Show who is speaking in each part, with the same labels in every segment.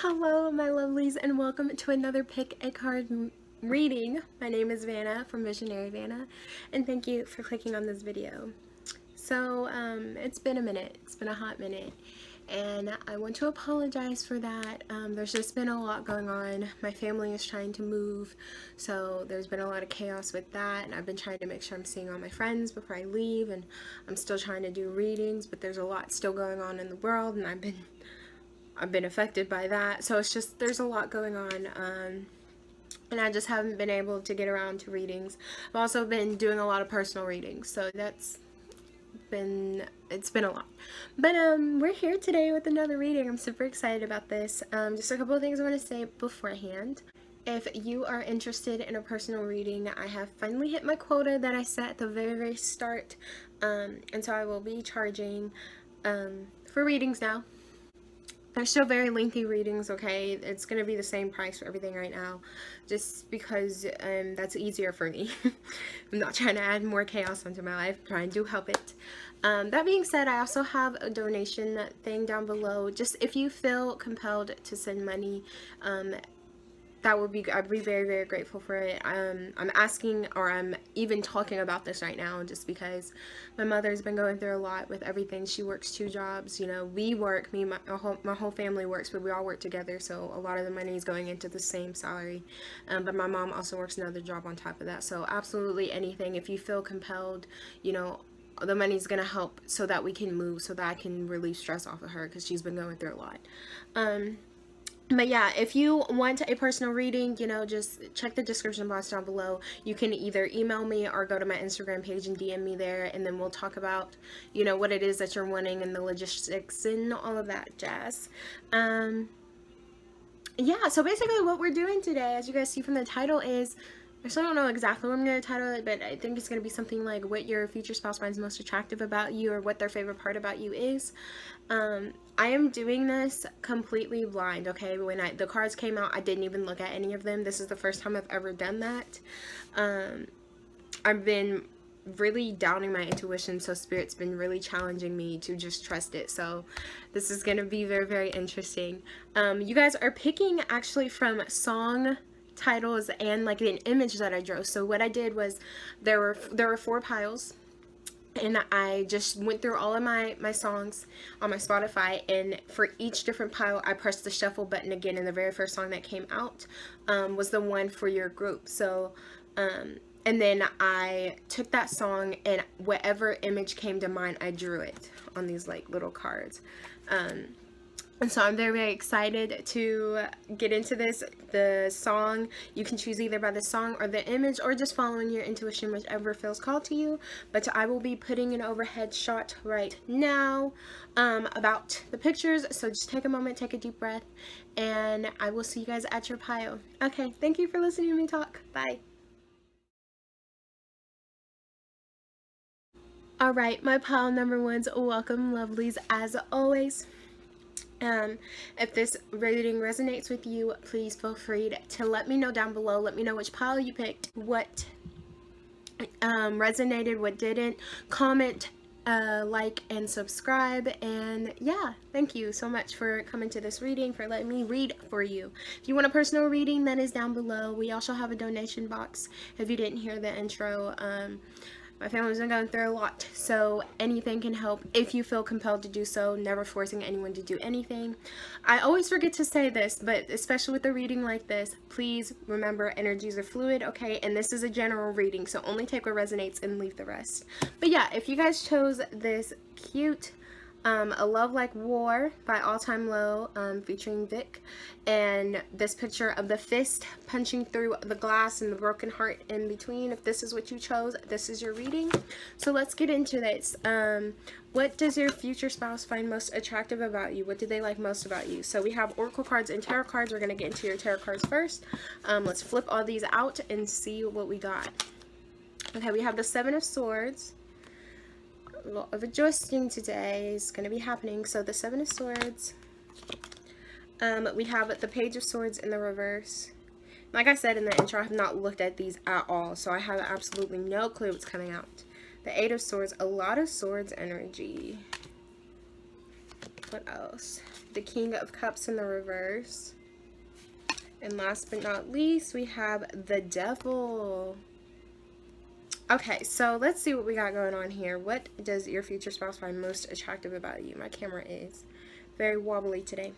Speaker 1: Hello, my lovelies, and welcome to another pick a card reading. My name is Vanna from Visionary Vanna, and thank you for clicking on this video. So, it's been a minute. It's been a hot minute, and I want to apologize for that. There's just been a lot going on. My family is trying to move, so there's been a lot of chaos with that, and I've been trying to make sure I'm seeing all my friends before I leave, and I'm still trying to do readings, but there's a lot still going on in the world, and I've been affected by that. So it's just, there's a lot going on, and I just haven't been able to get around to readings. I've also been doing a lot of personal readings, so it's been a lot. But we're here today with another reading. I'm super excited about this. Just a couple of things I want to say beforehand. If you are interested in a personal reading, I have finally hit my quota that I set at the very start, and so I will be charging for readings now. They're still very lengthy readings, okay? It's going to be the same price for everything right now, just because that's easier for me. I'm not trying to add more chaos onto my life, I'm trying to help it. That being said, I also have a donation thing down below. Just if you feel compelled to send money, I'd be very, very grateful for it. I'm asking, or I'm even talking about this right now just because my mother's been going through a lot with everything. She works 2 jobs. You know, we work, my whole family works, but we all work together, so a lot of the money is going into the same salary. But my mom also works another job on top of that. So absolutely anything, if you feel compelled, you know, the money's gonna help so that we can move, so that I can relieve stress off of her, because she's been going through a lot. But yeah, if you want a personal reading, you know, just check the description box down below. You can either email me or go to my Instagram page and DM me there, and then we'll talk about, you know, what it is that you're wanting and the logistics and all of that jazz. Yeah, so basically what we're doing today, as you guys see from the title, is, I still don't know exactly what I'm going to title it, but I think it's going to be something like what your future spouse finds most attractive about you, or what their favorite part about you is. I am doing this completely blind, okay? When the cards came out, I didn't even look at any of them. This is the first time I've ever done that. I've been really doubting my intuition, so Spirit's been really challenging me to just trust it. So this is going to be very, very interesting. You guys are picking actually from song titles and like an image that I drew. So what I did was there were 4 piles, and I just went through all of my songs on my Spotify, and for each different pile I pressed the shuffle button again, and the very first song that came out was the one for your group. So and then I took that song, and whatever image came to mind, I drew it on these like little cards. And so I'm very, very excited to get into this. The song, you can choose either by the song or the image, or just following your intuition, whichever feels called to you. But I will be putting an overhead shot right now about the pictures. So just take a moment, take a deep breath, and I will see you guys at your pile. Okay, thank you for listening to me talk. Bye. Alright, my pile number ones, welcome lovelies as always. If this reading resonates with you, please feel free to let me know down below. Let me know which pile you picked, what resonated, what didn't. Comment, like, and subscribe. And yeah, thank you so much for coming to this reading, for letting me read for you. If you want a personal reading, that is down below. We also have a donation box. If you didn't hear the intro, my family's been going through a lot, so anything can help if you feel compelled to do so, never forcing anyone to do anything. I always forget to say this, but especially with a reading like this, please remember energies are fluid, okay? And this is a general reading, so only take what resonates and leave the rest. But yeah, if you guys chose this cute A Love Like War by All Time Low, featuring Vic, and this picture of the fist punching through the glass and the broken heart in between. If this is what you chose, this is your reading. So let's get into this. What does your future spouse find most attractive about you? What do they like most about you? So we have oracle cards and tarot cards. We're going to get into your tarot cards first. Let's flip all these out and see what we got. Okay, we have the 7 of Swords. A lot of adjusting today is going to be happening. So the 7 of Swords. We have the Page of Swords in the reverse. Like I said in the intro, I have not looked at these at all, so I have absolutely no clue what's coming out. The 8 of Swords, a lot of swords energy. What else? the King of Cups in the reverse. And last but not least, we have the Devil. Okay, so let's see what we got going on here. What does your future spouse find most attractive about you? My camera is very wobbly today.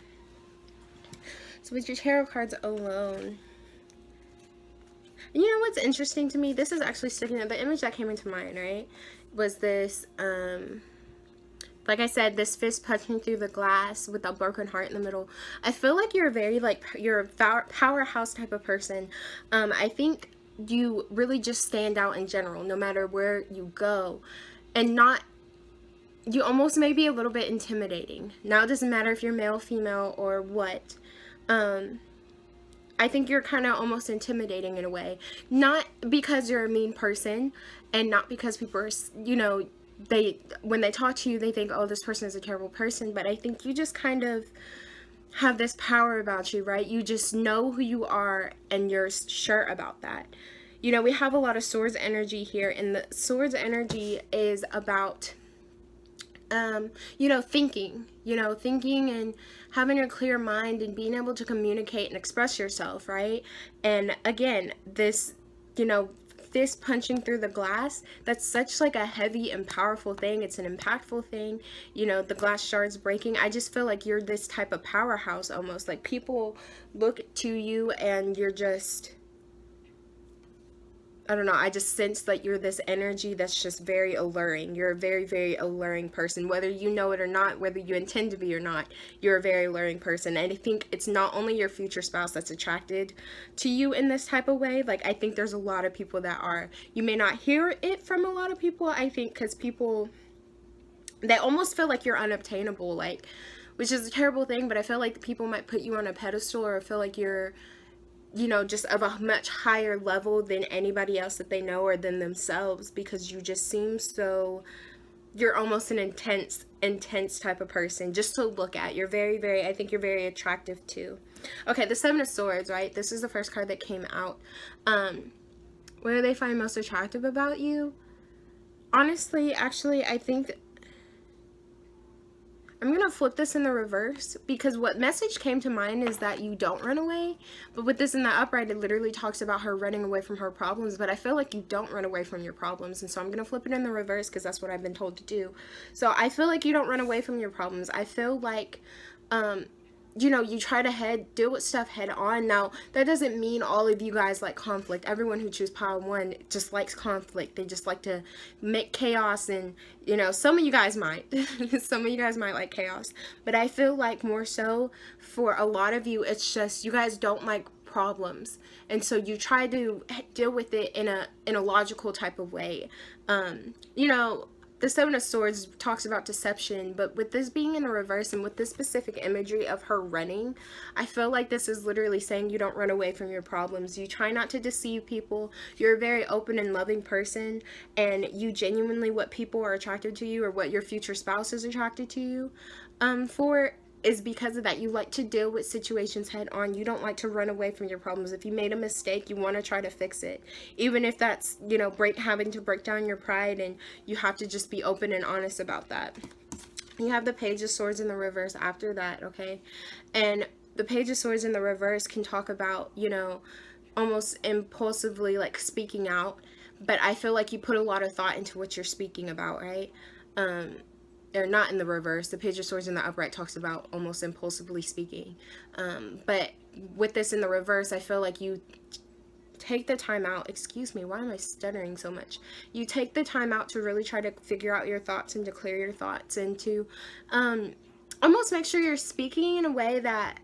Speaker 1: So with your tarot cards alone, you know what's interesting to me? This is actually sticking out. The image that came into mind, right, was this, like I said, this fist punching through the glass with a broken heart in the middle. I feel like you're very, like, you're a powerhouse type of person. I think you really just stand out in general, no matter where you go. And you almost may be a little bit intimidating. Now, it doesn't matter if you're male, female, or what. I think you're kind of almost intimidating in a way. Not because you're a mean person, and not because people are, you know, when they talk to you, they think, oh, this person is a terrible person. But I think you just kind of have this power about you, right? You just know who you are, and you're sure about that. You know, we have a lot of swords energy here, and the swords energy is about you know, thinking and having a clear mind and being able to communicate and express yourself, right? And again, this, you know, fist punching through the glass, that's such like a heavy and powerful thing. It's an impactful thing. You know, the glass shards breaking. I just feel like you're this type of powerhouse almost. Like, people look to you and you're just, I don't know, I just sense that you're this energy that's just very alluring. You're a very, very alluring person. Whether you know it or not, whether you intend to be or not, you're a very alluring person. And I think it's not only your future spouse that's attracted to you in this type of way. Like, I think there's a lot of people that are. You may not hear it from a lot of people, I think, because people, they almost feel like you're unobtainable, like, which is a terrible thing, but I feel like people might put you on a pedestal, or feel like you're, you know, just of a much higher level than anybody else that they know, or than themselves, because you just seem so, you're almost an intense type of person just to look at. You're very, very, I think you're very attractive too. Okay, the Seven of Swords, right? This is the first card that came out. What do they find most attractive about you? Honestly, actually, I think I'm going to flip this in the reverse, because what message came to mind is that you don't run away. But with this in the upright, it literally talks about her running away from her problems. But I feel like you don't run away from your problems. And so I'm going to flip it in the reverse, because that's what I've been told to do. So I feel like you don't run away from your problems. I feel like, you know, you try to deal with stuff head on. Now, that doesn't mean all of you guys like conflict. Everyone who chooses pile one just likes conflict. They just like to make chaos, and, you know, some of you guys might. Some of you guys might like chaos. But I feel like more so for a lot of you, it's just you guys don't like problems. And so you try to deal with it in a logical type of way. You know, the Seven of Swords talks about deception, but with this being in a reverse and with this specific imagery of her running, I feel like this is literally saying you don't run away from your problems. You try not to deceive people. You're a very open and loving person, and you genuinely, what people are attracted to you, or what your future spouse is attracted to you for, is because of that. You like to deal with situations head on. You don't like to run away from your problems. If you made a mistake, you want to try to fix it. Even if that's, you know, having to break down your pride, and you have to just be open and honest about that. You have the Page of Swords in the reverse after that, okay? And the Page of Swords in the reverse can talk about, you know, almost impulsively, like, speaking out. But I feel like you put a lot of thought into what you're speaking about, right? They're not in the reverse. The Page of Swords in the upright talks about almost impulsively speaking. But with this in the reverse, I feel like you take the time out. Excuse me, why am I stuttering so much? You take the time out to really try to figure out your thoughts and to clear your thoughts, and to almost make sure you're speaking in a way that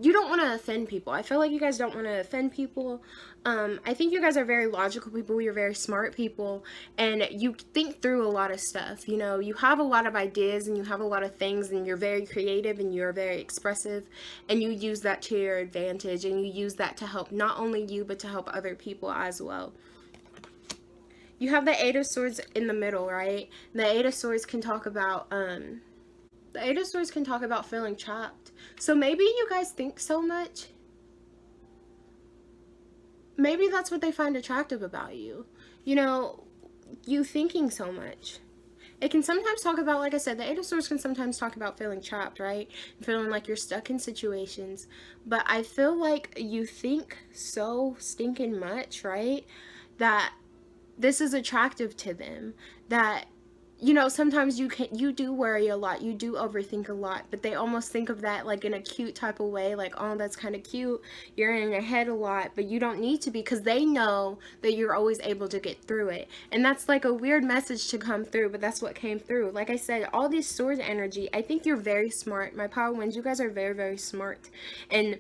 Speaker 1: you don't want to offend people. I feel like you guys don't want to offend people. I think you guys are very logical people. You're very smart people, and you think through a lot of stuff. You know, you have a lot of ideas, and you have a lot of things, and you're very creative, and you're very expressive, and you use that to your advantage, and you use that to help not only you, but to help other people as well. You have the Eight of Swords in the middle, right? The Eight of Swords can talk about, the Eight of Swords can talk about feeling trapped. So maybe you guys think so much. Maybe that's what they find attractive about you. You know, you thinking so much. It can sometimes talk about, like I said, the Eight of Swords can sometimes talk about feeling trapped, right? Feeling like you're stuck in situations. But I feel like you think so stinking much, right? That this is attractive to them. That, you know, sometimes you do worry a lot, you do overthink a lot, but they almost think of that like in a cute type of way, like, oh, that's kind of cute, you're in your head a lot, but you don't need to be, because they know that you're always able to get through it. And that's like a weird message to come through, but that's what came through. Like I said, all this sword energy, I think you're very smart. My power winds, you guys are very, very smart, and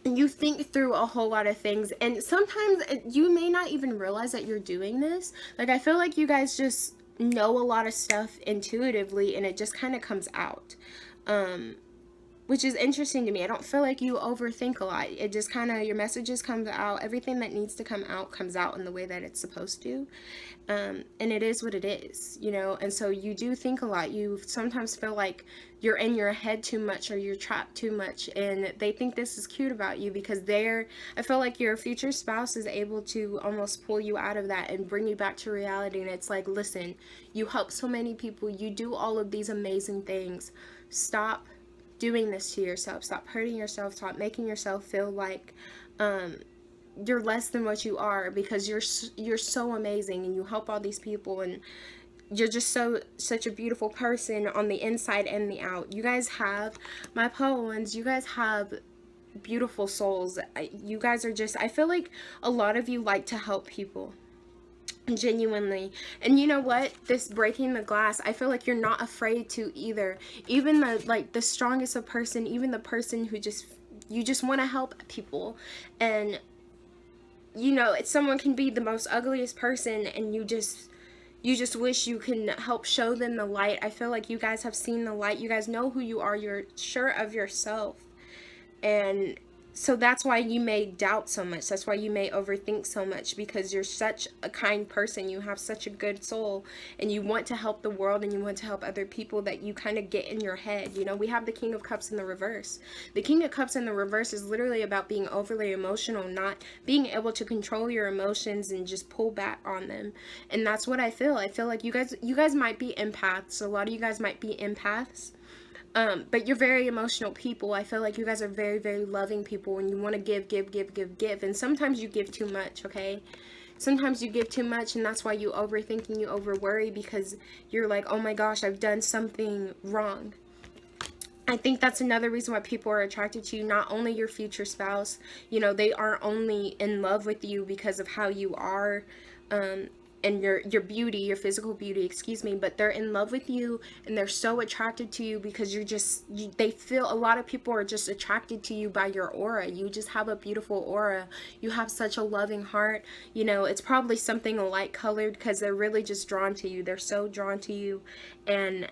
Speaker 1: you think through a whole lot of things, and sometimes you may not even realize that you're doing this. Like, I feel like you guys just know a lot of stuff intuitively, and it just kind of comes out, which is interesting to me. I don't feel like you overthink a lot. It just kind of, your messages come out, everything that needs to come out comes out in the way that it's supposed to. And it is what it is, you know. And so you do think a lot. You sometimes feel like you're in your head too much, or you're trapped too much, and they think this is cute about you, because I feel like your future spouse is able to almost pull you out of that and bring you back to reality. And it's like, listen, you help so many people, you do all of these amazing things, stop doing this to yourself, stop hurting yourself, stop making yourself feel like you're less than what you are, because you're so amazing, and you help all these people, and you're just such a beautiful person on the inside and the out. You guys have, my poems, you guys have beautiful souls. You guys are just, I feel like a lot of you like to help people, genuinely. And you know what, this breaking the glass, I feel like you're not afraid to either. Even the strongest of person, even the person who you just want to help people, and you know, someone can be the most ugliest person, and you just wish you can help show them the light. I feel like you guys have seen the light. You guys know who you are. You're sure of yourself, and so that's why you may doubt so much. That's why you may overthink so much, because you're such a kind person. You have such a good soul, and you want to help the world, and you want to help other people, that you kind of get in your head. You know, we have the King of Cups in the reverse. The King of Cups in the reverse is literally about being overly emotional, not being able to control your emotions and just pull back on them. And that's what I feel. I feel like you guys might be empaths. A lot of you guys might be empaths. But you're very emotional people. I feel like you guys are very, very loving people, and you want to give. And sometimes you give too much, okay? Sometimes you give too much, and that's why you overthink and you over worry, because you're like, oh my gosh, I've done something wrong. I think that's another reason why people are attracted to you. Not only your future spouse, you know, they aren't only in love with you because of how you are, and your beauty, your physical beauty, excuse me, but they're in love with you, and they're so attracted to you because they feel, a lot of people are just attracted to you by your aura. You just have a beautiful aura. You have such a loving heart. You know, it's probably something light colored, because they're really just drawn to you. They're so drawn to you, and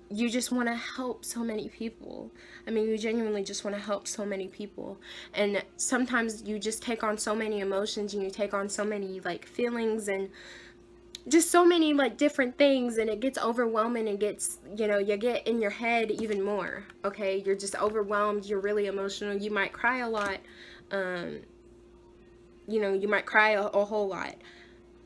Speaker 1: you just want to help so many people. I mean, you genuinely just want to help so many people. And sometimes you just take on so many emotions, and you take on so many like feelings, and just so many like different things, and it gets overwhelming, and gets, you know, you get in your head even more. Okay, you're just overwhelmed, you're really emotional, you might cry a lot, you know, you might cry a whole lot.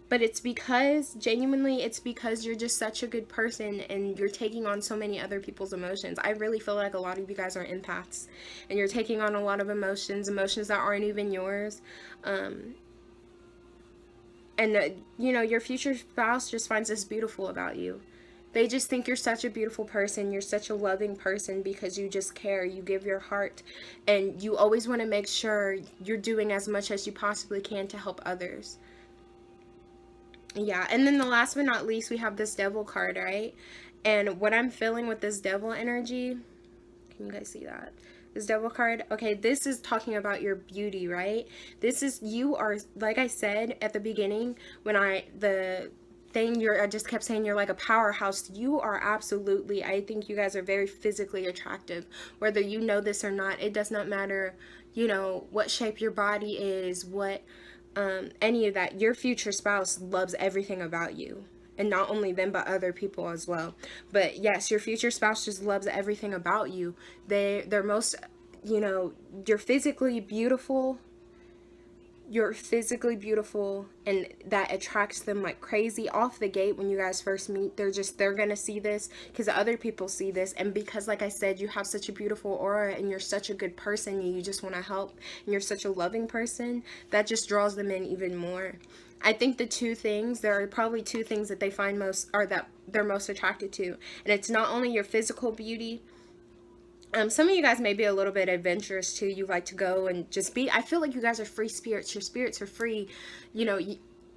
Speaker 1: But it's because, genuinely, it's because you're just such a good person, and you're taking on so many other people's emotions. I really feel like a lot of you guys are empaths, and you're taking on a lot of emotions that aren't even yours. You know, your future spouse just finds this beautiful about you. They just think you're such a beautiful person. You're such a loving person, because you just care. You give your heart, and you always want to make sure you're doing as much as you possibly can to help others. Yeah, and then the last but not least, we have this Devil card, right? And what I'm feeling with this Devil energy, can you guys see that? This Devil card, okay, this is talking about your beauty, right? This is, you are, like I said at the beginning, when I just kept saying you're like a powerhouse. You are absolutely, I think you guys are very physically attractive. Whether you know this or not, it does not matter, you know, what shape your body is, what any of that. Your future spouse loves everything about you, and not only them, but other people as well. But yes, your future spouse just loves everything about you. They're most, you know, you're physically beautiful, you're physically beautiful, and that attracts them like crazy off the gate. When you guys first meet, they're gonna see this because other people see this, and because, like I said, you have such a beautiful aura and you're such a good person and you just want to help and you're such a loving person, that just draws them in even more. I think there are probably two things that they find most, or that they're most attracted to, and it's not only your physical beauty. Some of you guys may be a little bit adventurous too. You like to go and just be. I feel like you guys are free spirits. Your spirits are free. You know,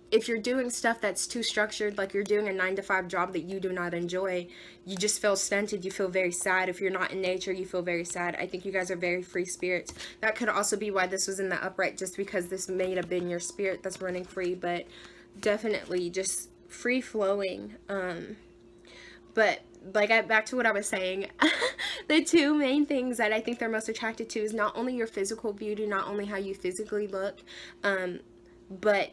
Speaker 1: if you're doing stuff that's too structured, like you're doing a 9-to-5 job that you do not enjoy, you just feel stunted. You feel very sad. If you're not in nature, you feel very sad. I think you guys are very free spirits. That could also be why this was in the upright, just because this may have been your spirit that's running free, but definitely just free flowing. But like, back to what I was saying, the two main things that I think they're most attracted to is not only your physical beauty, not only how you physically look, but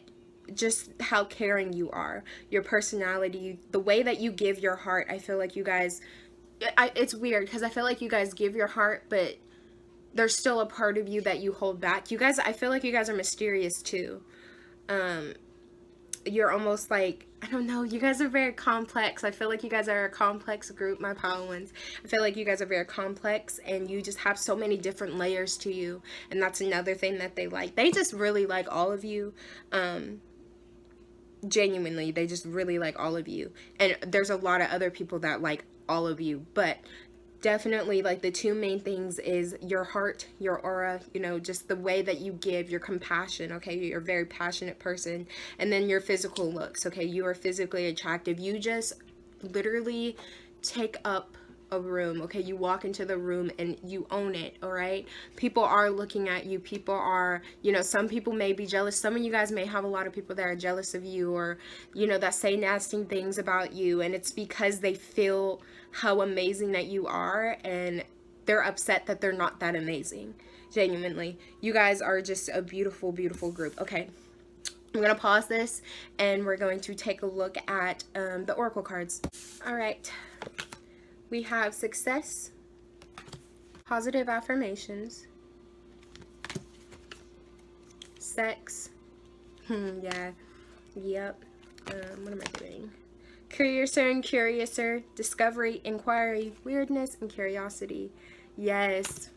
Speaker 1: just how caring you are, your personality, the way that you give your heart. I feel like you guys, it's weird because I feel like you guys give your heart, but there's still a part of you that you hold back. You guys, I feel like you guys are mysterious too. You're almost like, I don't know, you guys are very complex. I feel like you guys are a complex group, my pal ones. I feel like you guys are very complex, and you just have so many different layers to you, and that's another thing that they like. They just really like all of you. Genuinely, they just really like all of you, and there's a lot of other people that like all of you, but definitely, like, the two main things is your heart, your aura, you know, just the way that you give, your compassion, okay? You're a very passionate person. And then your physical looks, okay? You are physically attractive. You just literally take up a room, okay? You walk into the room and you own it, all right? People are looking at you. People are, you know, some people may be jealous. Some of you guys may have a lot of people that are jealous of you, or, you know, that say nasty things about you, and it's because they feel how amazing that you are, and they're upset that they're not that amazing. Genuinely, you guys are just a beautiful, beautiful group. Okay, I'm gonna pause this and we're going to take a look at the oracle cards. All right, we have success, positive affirmations, sex, yeah, yep, what am I doing? Curiouser and curiouser, discovery, inquiry, weirdness, and curiosity. Yes.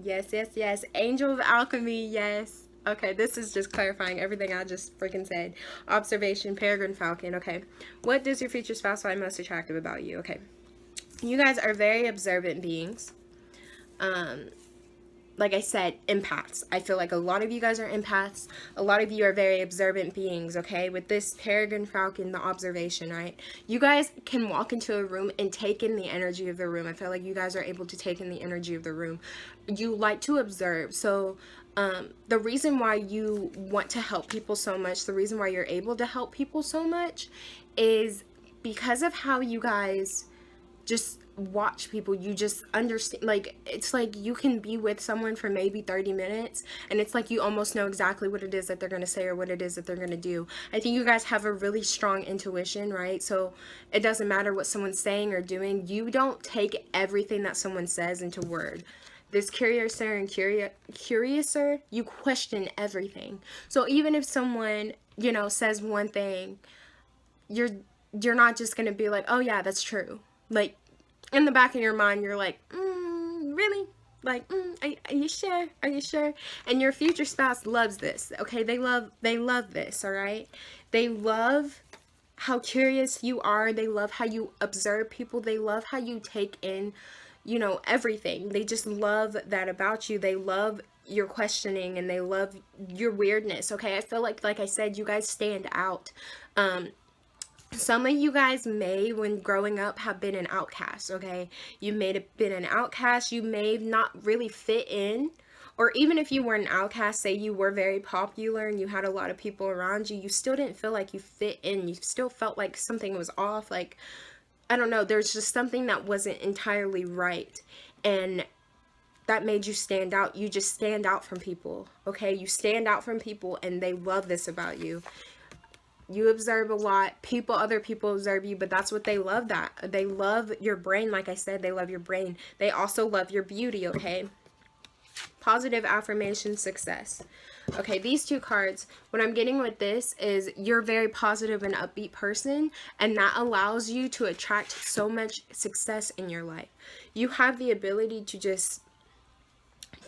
Speaker 1: Yes, yes, yes. Angel of alchemy, yes. Okay, this is just clarifying everything I just freaking said. Observation, peregrine falcon. Okay. What does your future spouse find most attractive about you? Okay. You guys are very observant beings. Like I said, empaths. I feel like a lot of you guys are empaths. A lot of you are very observant beings, okay? With this peregrine falcon, the observation, right? You guys can walk into a room and take in the energy of the room. I feel like you guys are able to take in the energy of the room. You like to observe. So the reason why you want to help people so much, the reason why you're able to help people so much is because of how you guys just watch people. You just understand, like, it's like you can be with someone for maybe 30 minutes and it's like you almost know exactly what it is that they're going to say or what it is that they're going to do. I think you guys have a really strong intuition, right? So it doesn't matter what someone's saying or doing. You don't take everything that someone says into word. This curiouser and curiouser, you question everything. So even if someone, you know, says one thing, you're not just going to be like, oh yeah, that's true. Like, in the back of your mind, you're like, really? Like, are you sure? Are you sure? And your future spouse loves this, okay? They love this, all right? They love how curious you are. They love how you observe people. They love how you take in, you know, everything. They just love that about you. They love your questioning and they love your weirdness, okay? I feel like I said, you guys stand out. Some of you guys may, when growing up, have been an outcast, okay? You may have been an outcast. You may not really fit in. Or even if you were an outcast, say you were very popular and you had a lot of people around you, you still didn't feel like you fit in. You still felt like something was off. Like, I don't know, there's just something that wasn't entirely right. And that made you stand out. You just stand out from people, okay? You stand out from people and they love this about you. You observe a lot. Other people observe you, but that's what they love. That they love your brain. Like I said, they love your brain. They also love your beauty, okay? positive affirmation, success. Okay, these two cards, what I'm getting with this is you're a very positive and upbeat person, and that allows you to attract so much success in your life. You have the ability to just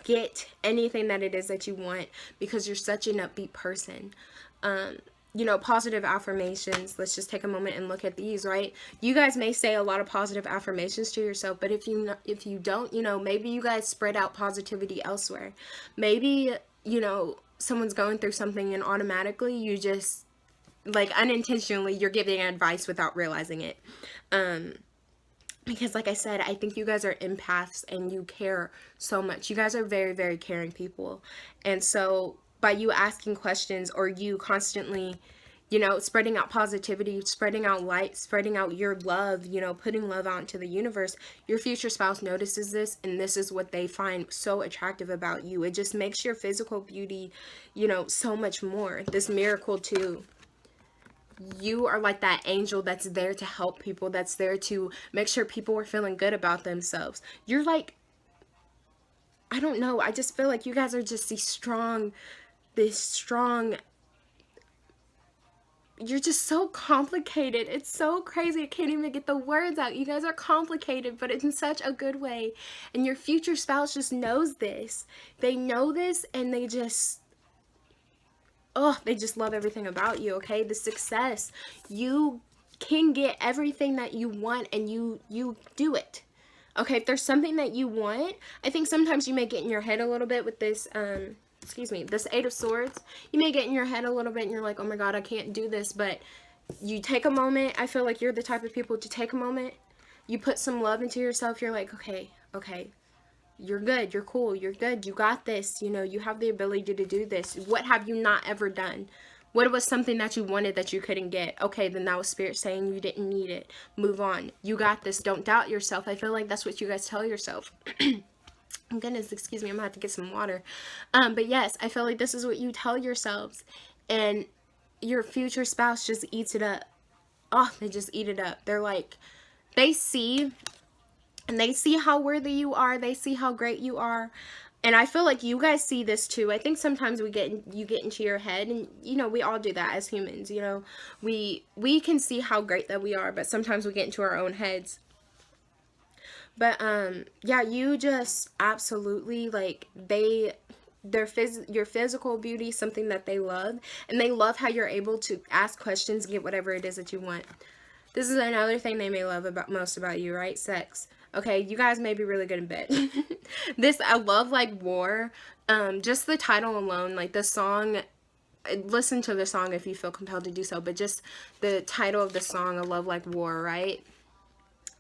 Speaker 1: get anything that it is that you want because you're such an upbeat person. You know, positive affirmations, let's just take a moment and look at these, right? You guys may say a lot of positive affirmations to yourself, but if you don't, you know, maybe you guys spread out positivity elsewhere. Maybe, you know, someone's going through something and automatically you just, like, unintentionally you're giving advice without realizing it. Because like I said, I think you guys are empaths and you care so much. You guys are very, very caring people. And so by you asking questions or you constantly, you know, spreading out positivity, spreading out light, spreading out your love, you know, putting love out into the universe, your future spouse notices this, and this is what they find so attractive about you. It just makes your physical beauty, you know, so much more. This miracle too. You are like that angel that's there to help people, that's there to make sure people are feeling good about themselves. You're like, I don't know, I just feel like you guys are just this strong, you're just so complicated. It's so crazy. I can't even get the words out. You guys are complicated, but in such a good way. And your future spouse just knows this. They know this, and they just, oh, they just love everything about you, okay? The success. You can get everything that you want, and you do it. Okay, if there's something that you want, I think sometimes you may get in your head a little bit with this, this Eight of Swords. You may get in your head a little bit, and you're like, oh my God, I can't do this, but you take a moment. I feel like you're the type of people to take a moment. You put some love into yourself. You're like, okay, you're good, you're cool, you're good, you got this, you know, you have the ability to do this. What have you not ever done? What was something that you wanted that you couldn't get? Okay, then that was spirit saying you didn't need it. Move on. You got this. Don't doubt yourself. I feel like that's what you guys tell yourself. Goodness, excuse me, I'm gonna have to get some water. But yes, I feel like this is what you tell yourselves, and your future spouse just eats it up. Oh, they just eat it up. They're like, they see how worthy you are. They see how great you are. And I feel like you guys see this too. I think sometimes you get into your head, and you know, we all do that as humans, you know. We can see how great that we are, but sometimes we get into our own heads. But yeah, you just absolutely, like, your physical beauty, something that they love, and they love how you're able to ask questions and get whatever it is that you want. This is another thing they may love most about you, right? Sex. Okay, you guys may be really good in bed. This, I love, like, war. Just the title alone, like the song, listen to the song if you feel compelled to do so, but just the title of the song, I love like war, right?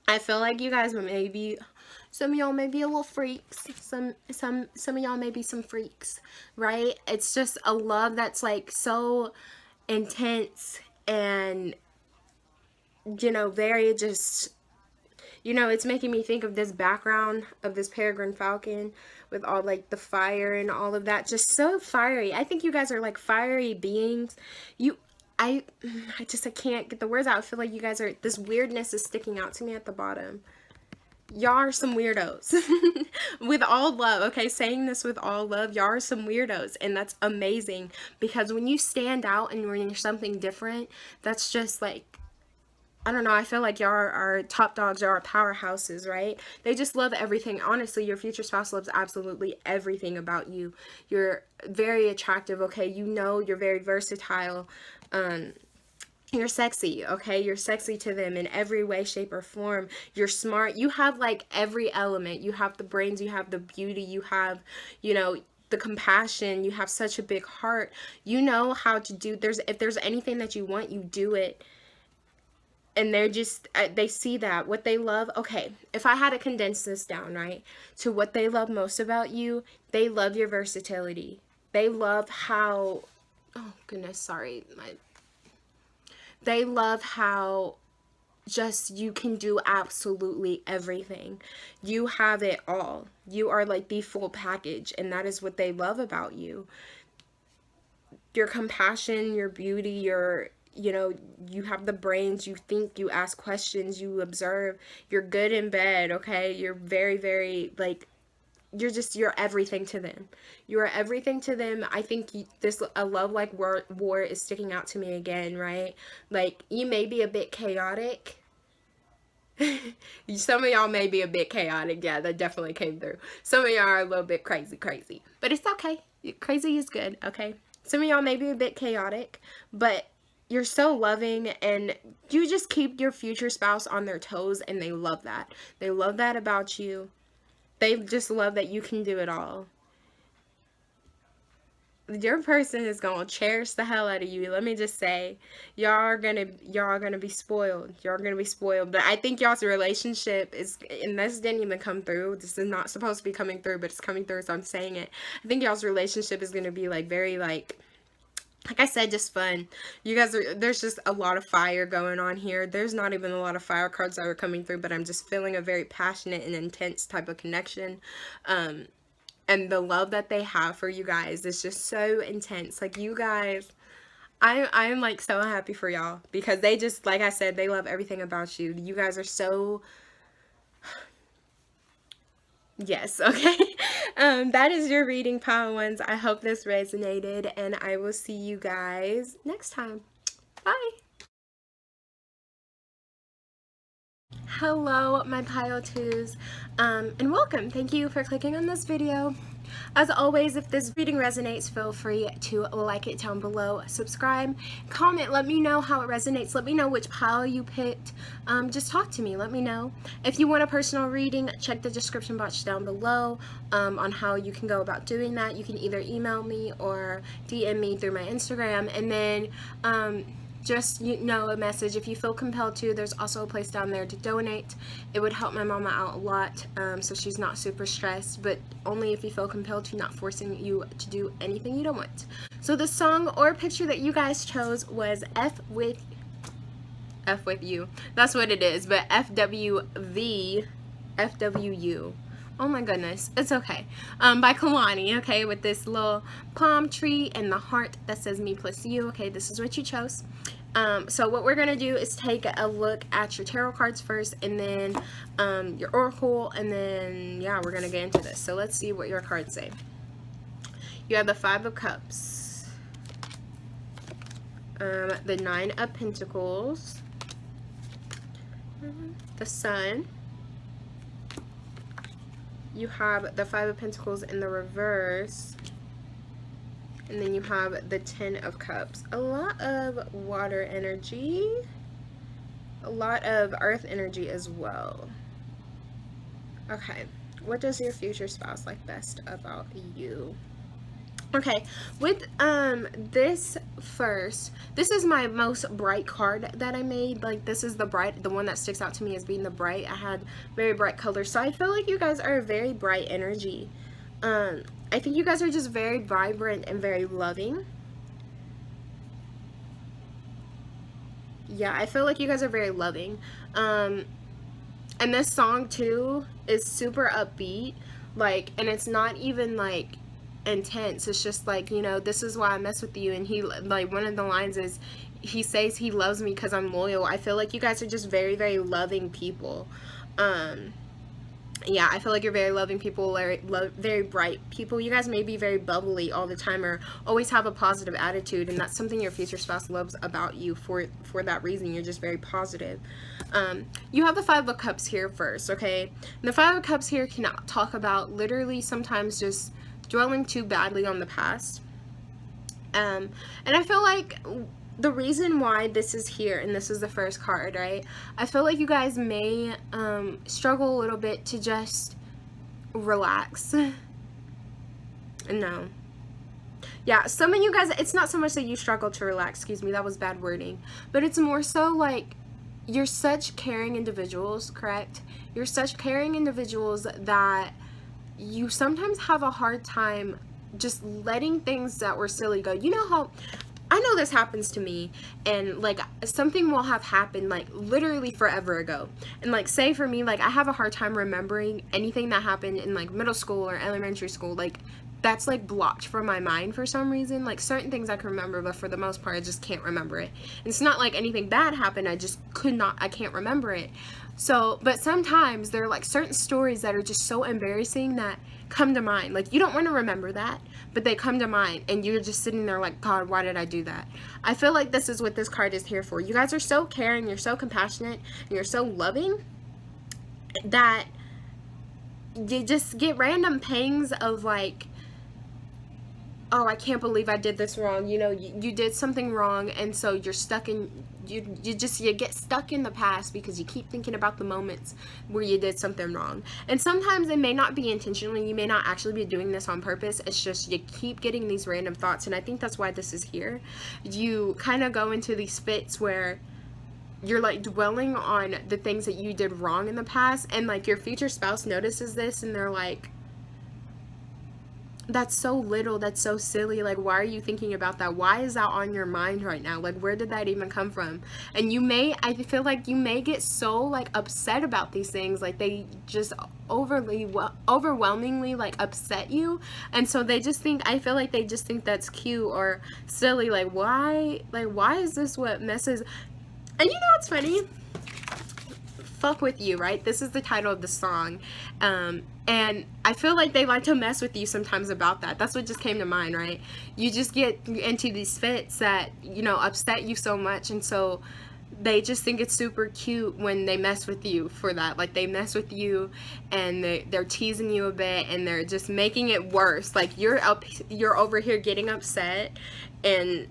Speaker 1: I feel like you guys maybe, some of y'all may be a little freaks. Some of y'all may be some freaks, right? It's just a love that's like so intense and, you know, very just, you know, it's making me think of this background of this peregrine falcon with all like the fire and all of that. Just so fiery. I think you guys are like fiery beings. I can't get the words out. I feel like you guys are, this weirdness is sticking out to me at the bottom. Y'all are some weirdos. With all love, okay? Saying this with all love, y'all are some weirdos. And that's amazing. Because when you stand out and when you're something different, that's just like, I don't know, I feel like y'all are top dogs, y'all are powerhouses, right? They just love everything. Honestly, your future spouse loves absolutely everything about you. You're very attractive, okay? You know, you're very versatile. You're sexy, okay? You're sexy to them in every way, shape, or form. You're smart. You have like every element. You have the brains, you have the beauty, you have, you know, the compassion. You have such a big heart. You know how to do, if there's anything that you want, you do it. And they're just, they see that. What they love, okay, if I had to condense this down, right, to what they love most about you, they love your versatility. They love how, oh goodness, sorry, they love how just you can do absolutely everything. You have it all. You are like the full package, and that is what they love about you. Your compassion, your beauty, you know, you have the brains, you think, you ask questions, you observe, you're good in bed, okay? You're very, very, like, you're everything to them. You are everything to them. I think this a love like war is sticking out to me again, right? Like, you may be a bit chaotic. Some of y'all may be a bit chaotic. Yeah, that definitely came through. Some of y'all are a little bit crazy, but it's okay. Crazy is good, okay? Some of y'all may be a bit chaotic, but you're so loving, and you just keep your future spouse on their toes, and they love that. They love that about you. They just love that you can do it all. Your person is gonna cherish the hell out of you. Let me just say, y'all are gonna be spoiled. Y'all are gonna be spoiled. But I think y'all's relationship is, and this didn't even come through. This is not supposed to be coming through, but it's coming through, so I'm saying it. I think y'all's relationship is gonna be like very like I said, just fun. You guys are, there's just a lot of fire going on here. There's not even a lot of fire cards that are coming through, but I'm just feeling a very passionate and intense type of connection. And the love that they have for you guys is just so intense. Like, you guys, I'm like so happy for y'all, because they just, like I said, they love everything about you. You guys are so, yes, okay. That is your reading, Power Ones. I hope this resonated, and I will see you guys next time. Bye. Hello, my Pile 2s, and welcome. Thank you for clicking on this video. As always, if this reading resonates, feel free to like it down below, subscribe, comment, let me know how it resonates, let me know which pile you picked. Just talk to me, let me know. If you want a personal reading, check the description box down below on how you can go about doing that. You can either email me or DM me through my Instagram, and then just, you know, a message if you feel compelled to. There's also a place down there to donate. It would help my mama out a lot, so she's not super stressed, but only if you feel compelled to, not forcing you to do anything you don't want. So the song or picture that you guys chose was F with you. That's what it is, but FWU. Oh my goodness, it's okay. By Kalani, okay, with this little palm tree and the heart that says me plus you. Okay, this is what you chose. So what we're gonna do is take a look at your tarot cards first, and then your oracle, and then yeah, we're gonna get into this. So let's see what your cards say. You have the 5 of Cups, the 9 of Pentacles, the Sun. You have the 5 of Pentacles in the reverse, and then you have the 10 of Cups. A lot of water energy, a lot of earth energy as well. Okay, what does your future spouse like best about you? Okay, with this first, this is my most bright card that I made. Like, this is the one that sticks out to me as being the bright. I had very bright colors, so I feel like you guys are a very bright energy. I think you guys are just very vibrant and very loving. Yeah, I feel like you guys are very loving. And this song too is super upbeat, like, and it's not even like intense. It's just like, you know, this is why I mess with you. And he, like, one of the lines is, he says he loves me because I'm loyal. I feel like you guys are just very, very loving people. Yeah, I feel like you're very loving people, very bright people. You guys may be very bubbly all the time, or always have a positive attitude, and that's something your future spouse loves about you. For that reason, you're just very positive. You have the 5 of Cups here first, okay? And the 5 of Cups here can talk about literally sometimes just dwelling too badly on the past. And I feel like the reason why this is here, and this is the first card, right? I feel like you guys may struggle a little bit to just relax. No. Yeah, some of you guys, it's not so much that you struggle to relax, excuse me, that was bad wording, but it's more so like, you're such caring individuals, correct? You're such caring individuals that you sometimes have a hard time just letting things that were silly go. You know how, I know this happens to me, and like something will have happened like literally forever ago, and like say for me, like I have a hard time remembering anything that happened in like middle school or elementary school. Like that's like blocked from my mind for some reason. Like certain things I can remember, but for the most part I just can't remember it. And it's not like anything bad happened, I just I can't remember it. So, but sometimes there are like certain stories that are just so embarrassing that come to mind. Like, you don't want to remember that, but they come to mind, and you're just sitting there like, God, why did I do that? I feel like this is what this card is here for. You guys are so caring, you're so compassionate, and you're so loving that you just get random pangs of like, oh, I can't believe I did this wrong. You know, you did something wrong, and so you're stuck in, you get stuck in the past because you keep thinking about the moments where you did something wrong. And sometimes it may not be intentionally, you may not actually be doing this on purpose, it's just you keep getting these random thoughts, and I think that's why this is here. You kind of go into these fits where you're like dwelling on the things that you did wrong in the past, and like your future spouse notices this, and they're like, that's so little, that's so silly, like, why are you thinking about that? Why is that on your mind right now? Like, where did that even come from? And you may, I feel like you may get so like upset about these things, like they just overwhelmingly like upset you, and so they just think, I feel like they just think that's cute or silly, like why is this what messes? And you know what's funny? Fuck with you, right? This is the title of the song. And I feel like they like to mess with you sometimes about that. That's what just came to mind, right? You just get into these fits that, you know, upset you so much, and so they just think it's super cute when they mess with you for that. Like, they mess with you and they're teasing you a bit, and they're just making it worse. Like, you're over here getting upset, and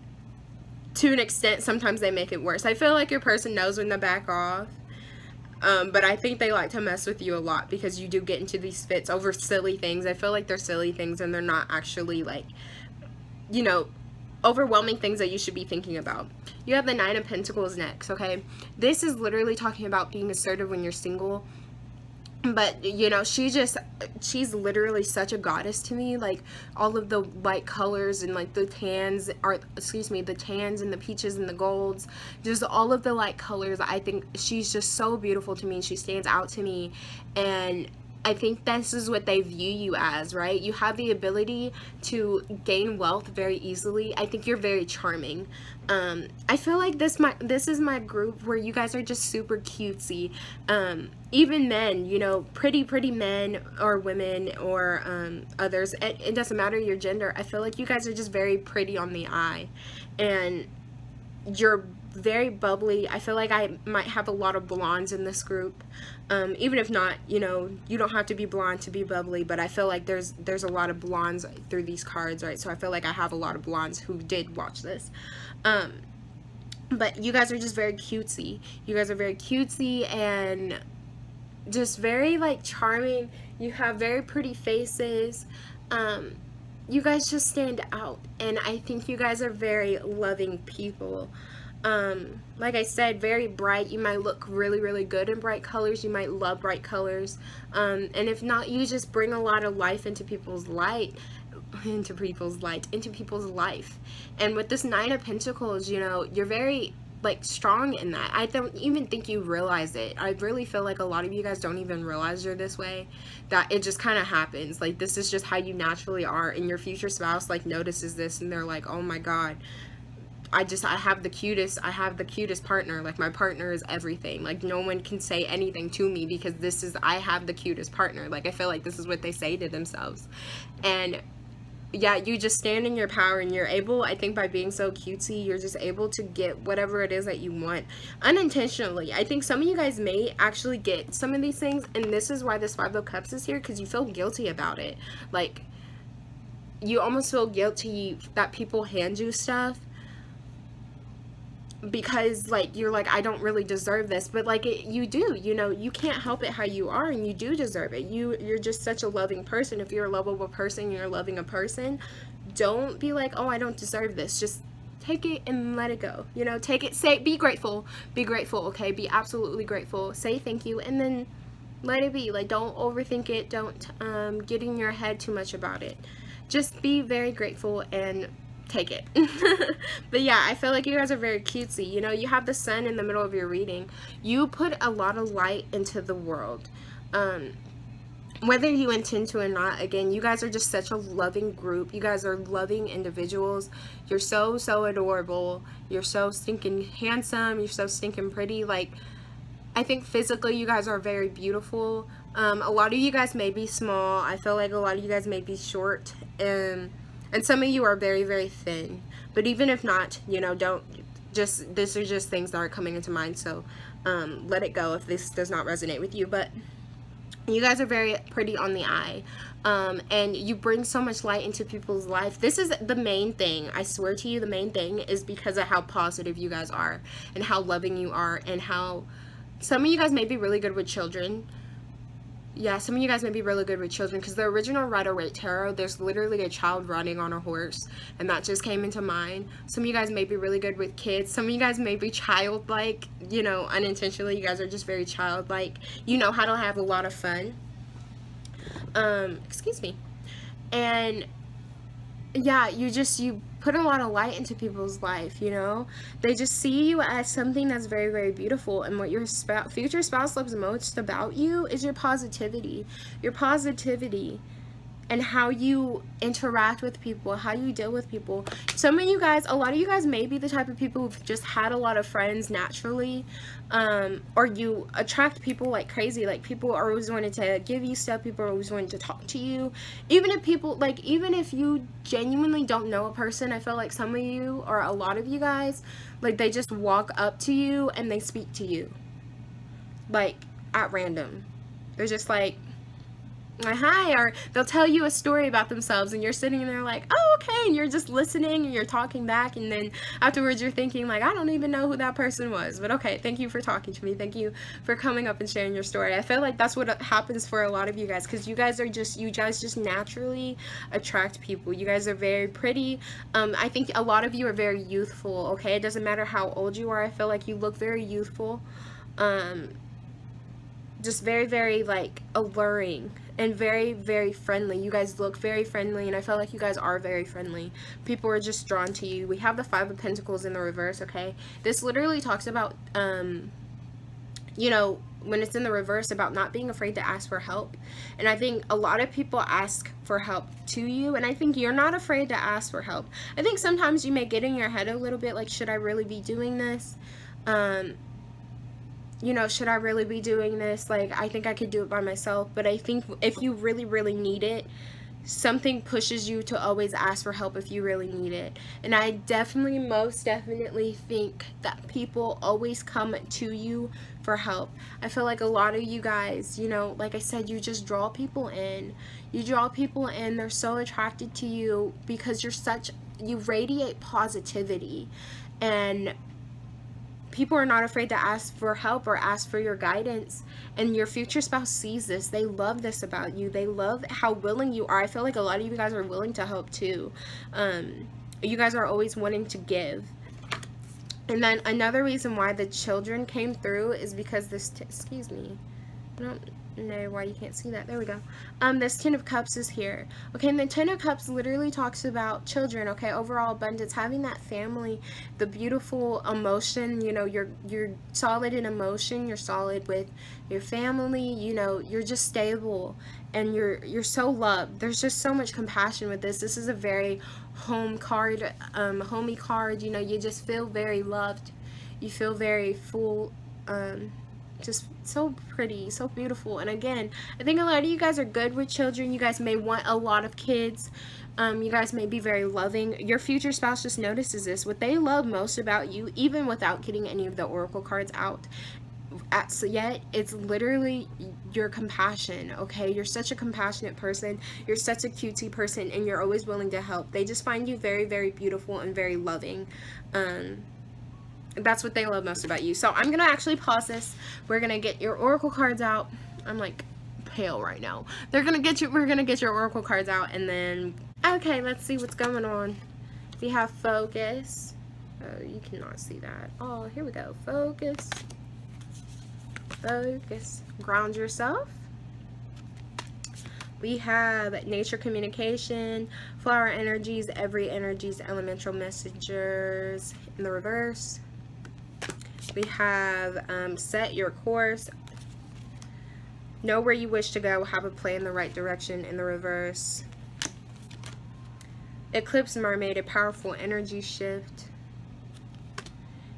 Speaker 1: to an extent sometimes they make it worse. I feel like your person knows when to back off. But I think they like to mess with you a lot because you do get into these fits over silly things. I feel like they're silly things, and they're not actually like, you know, overwhelming things that you should be thinking about. You have the Nine of Pentacles next, okay? This is literally talking about being assertive when you're single. But, you know, she's literally such a goddess to me. Like, all of the light colors and like the tans, the tans and the peaches and the golds, just all of the light colors. I think she's just so beautiful to me. She stands out to me, and I think this is what they view you as, right? You have the ability to gain wealth very easily. I think you're very charming. I feel like this is my group where you guys are just super cutesy. Even men, you know, pretty men or women or others. It doesn't matter your gender. I feel like you guys are just very pretty on the eye, and you're very bubbly. I feel like I might have a lot of blondes in this group. Even if not, you know, you don't have to be blonde to be bubbly, but I feel like there's a lot of blondes through these cards, right? So I feel like I have a lot of blondes who did watch this. But you guys are just very cutesy. You guys are very cutesy and just very like charming. You have very pretty faces. You guys just stand out, and I think you guys are very loving people. Like I said, very bright. You might look really good in bright colors. You might love bright colors. And if not, you just bring a lot of life into people's life. And with this Nine of Pentacles, you know, you're very like strong in that. I don't even think you realize it. I really feel like a lot of you guys don't even realize you're this way, that it just kind of happens. Like, this is just how you naturally are, and your future spouse like notices this, and they're like, oh my god, I have the cutest partner. Like, my partner is everything. Like, no one can say anything to me because I have the cutest partner. Like, I feel like this is what they say to themselves. And yeah, you just stand in your power, and you're able, I think by being so cutesy, you're just able to get whatever it is that you want unintentionally. I think some of you guys may actually get some of these things, and this is why this Five of Cups is here, because you feel guilty about it. Like, you almost feel guilty that people hand you stuff, because like you're like, I don't really deserve this, but like you do, you know, you can't help it how you are, and you do deserve it. You're just such a loving person. If you're a lovable person, you're loving a person, don't be like, oh, I don't deserve this. Just take it and let it go, you know. Take it, be grateful, okay? Be absolutely grateful, say thank you, and then let it be. Like, don't overthink it, don't get in your head too much about it. Just be very grateful and take it. But yeah, I feel like you guys are very cutesy. You know, you have the sun in the middle of your reading. You put a lot of light into the world, whether you intend to or not. Again, you guys are just such a loving group. You guys are loving individuals. You're so adorable. You're so stinking handsome. You're so stinking pretty. Like, I think physically you guys are very beautiful. A lot of you guys may be small. I feel like a lot of you guys may be short. And some of you are very, very thin. But even if not, you know, don't just, these are just things that are coming into mind. So let it go if this does not resonate with you. But you guys are very pretty on the eye. And you bring so much light into people's life. This is the main thing. I swear to you, the main thing is because of how positive you guys are and how loving you are, and how some of you guys may be really good with children. Yeah, some of you guys may be really good with children, because the original Rider-Waite Tarot, there's literally a child running on a horse, and that just came into mind. Some of you guys may be really good with kids. Some of you guys may be childlike, you know, unintentionally. You guys are just very childlike. You know how to have a lot of fun. Excuse me. And yeah, you put a lot of light into people's life, you know. They just see you as something that's very, very beautiful, and what your future spouse loves most about you is your positivity. Your positivity and how you interact with people, how you deal with people. Some of you guys, a lot of you guys may be the type of people who've just had a lot of friends naturally, or you attract people like crazy. Like, people are always wanting to give you stuff, people are always wanting to talk to you. Even if people, like, even if you genuinely don't know a person, I feel like some of you, or a lot of you guys, like, they just walk up to you and they speak to you, like, at random. They're just like, hi, or they'll tell you a story about themselves, and you're sitting there like, oh, okay, and you're just listening and you're talking back, and then afterwards you're thinking like, I don't even know who that person was, but okay, thank you for talking to me, thank you for coming up and sharing your story. I feel like that's what happens for a lot of you guys, because you guys just naturally attract people. You guys are very pretty. I think a lot of you are very youthful, okay? It doesn't matter how old you are. I feel like you look very youthful, just very, very, like, alluring and very, very friendly. You guys look very friendly, and I feel like you guys are very friendly. People are just drawn to you. We have the Five of Pentacles in the reverse, okay? This literally talks about, you know, when it's in the reverse, about not being afraid to ask for help. And I think a lot of people ask for help to you, and I think you're not afraid to ask for help. I think sometimes you may get in your head a little bit, like, should I really be doing this? You know, should I really be doing this? Like, I think I could do it by myself. But I think if you really, really need it, something pushes you to always ask for help if you really need it. And I definitely, most definitely think that people always come to you for help. I feel like a lot of you guys, you know, like I said, you just draw people in. You draw people in. They're so attracted to you because you radiate positivity. And people are not afraid to ask for help or ask for your guidance, and your future spouse sees this. They love this about you. They love how willing you are. I feel like a lot of you guys are willing to help too. You guys are always wanting to give. And then another reason why the children came through is because this, excuse me, I don't know why you can't see that. There we go. This Ten of Cups is here. Okay, and the Ten of Cups literally talks about children, okay, overall abundance, having that family, the beautiful emotion, you know, you're solid in emotion, you're solid with your family, you know, you're just stable, and you're so loved. There's just so much compassion with this. This is a very home card, homey card, you know, you just feel very loved. You feel very full, just so pretty, so beautiful. And again, I think a lot of you guys are good with children. You guys may want a lot of kids. You guys may be very loving. Your future spouse just notices this. What they love most about you, even without getting any of the oracle cards out yet, it's literally your compassion, okay? You're such a compassionate person. You're such a cutesy person, and you're always willing to help. They just find you very, very beautiful and very loving. That's what they love most about you. So I'm gonna actually pause this. We're gonna get your oracle cards out. I'm like pale right now. We're gonna get your oracle cards out, and then okay, let's see what's going on. We have focus. Oh, you cannot see that. Oh, here we go. Focus. Focus. Ground yourself. We have nature communication, flower energies, every energies, elemental messengers in the reverse. We have set your course, know where you wish to go, have a plan in the right direction in the reverse. Eclipse mermaid, a powerful energy shift.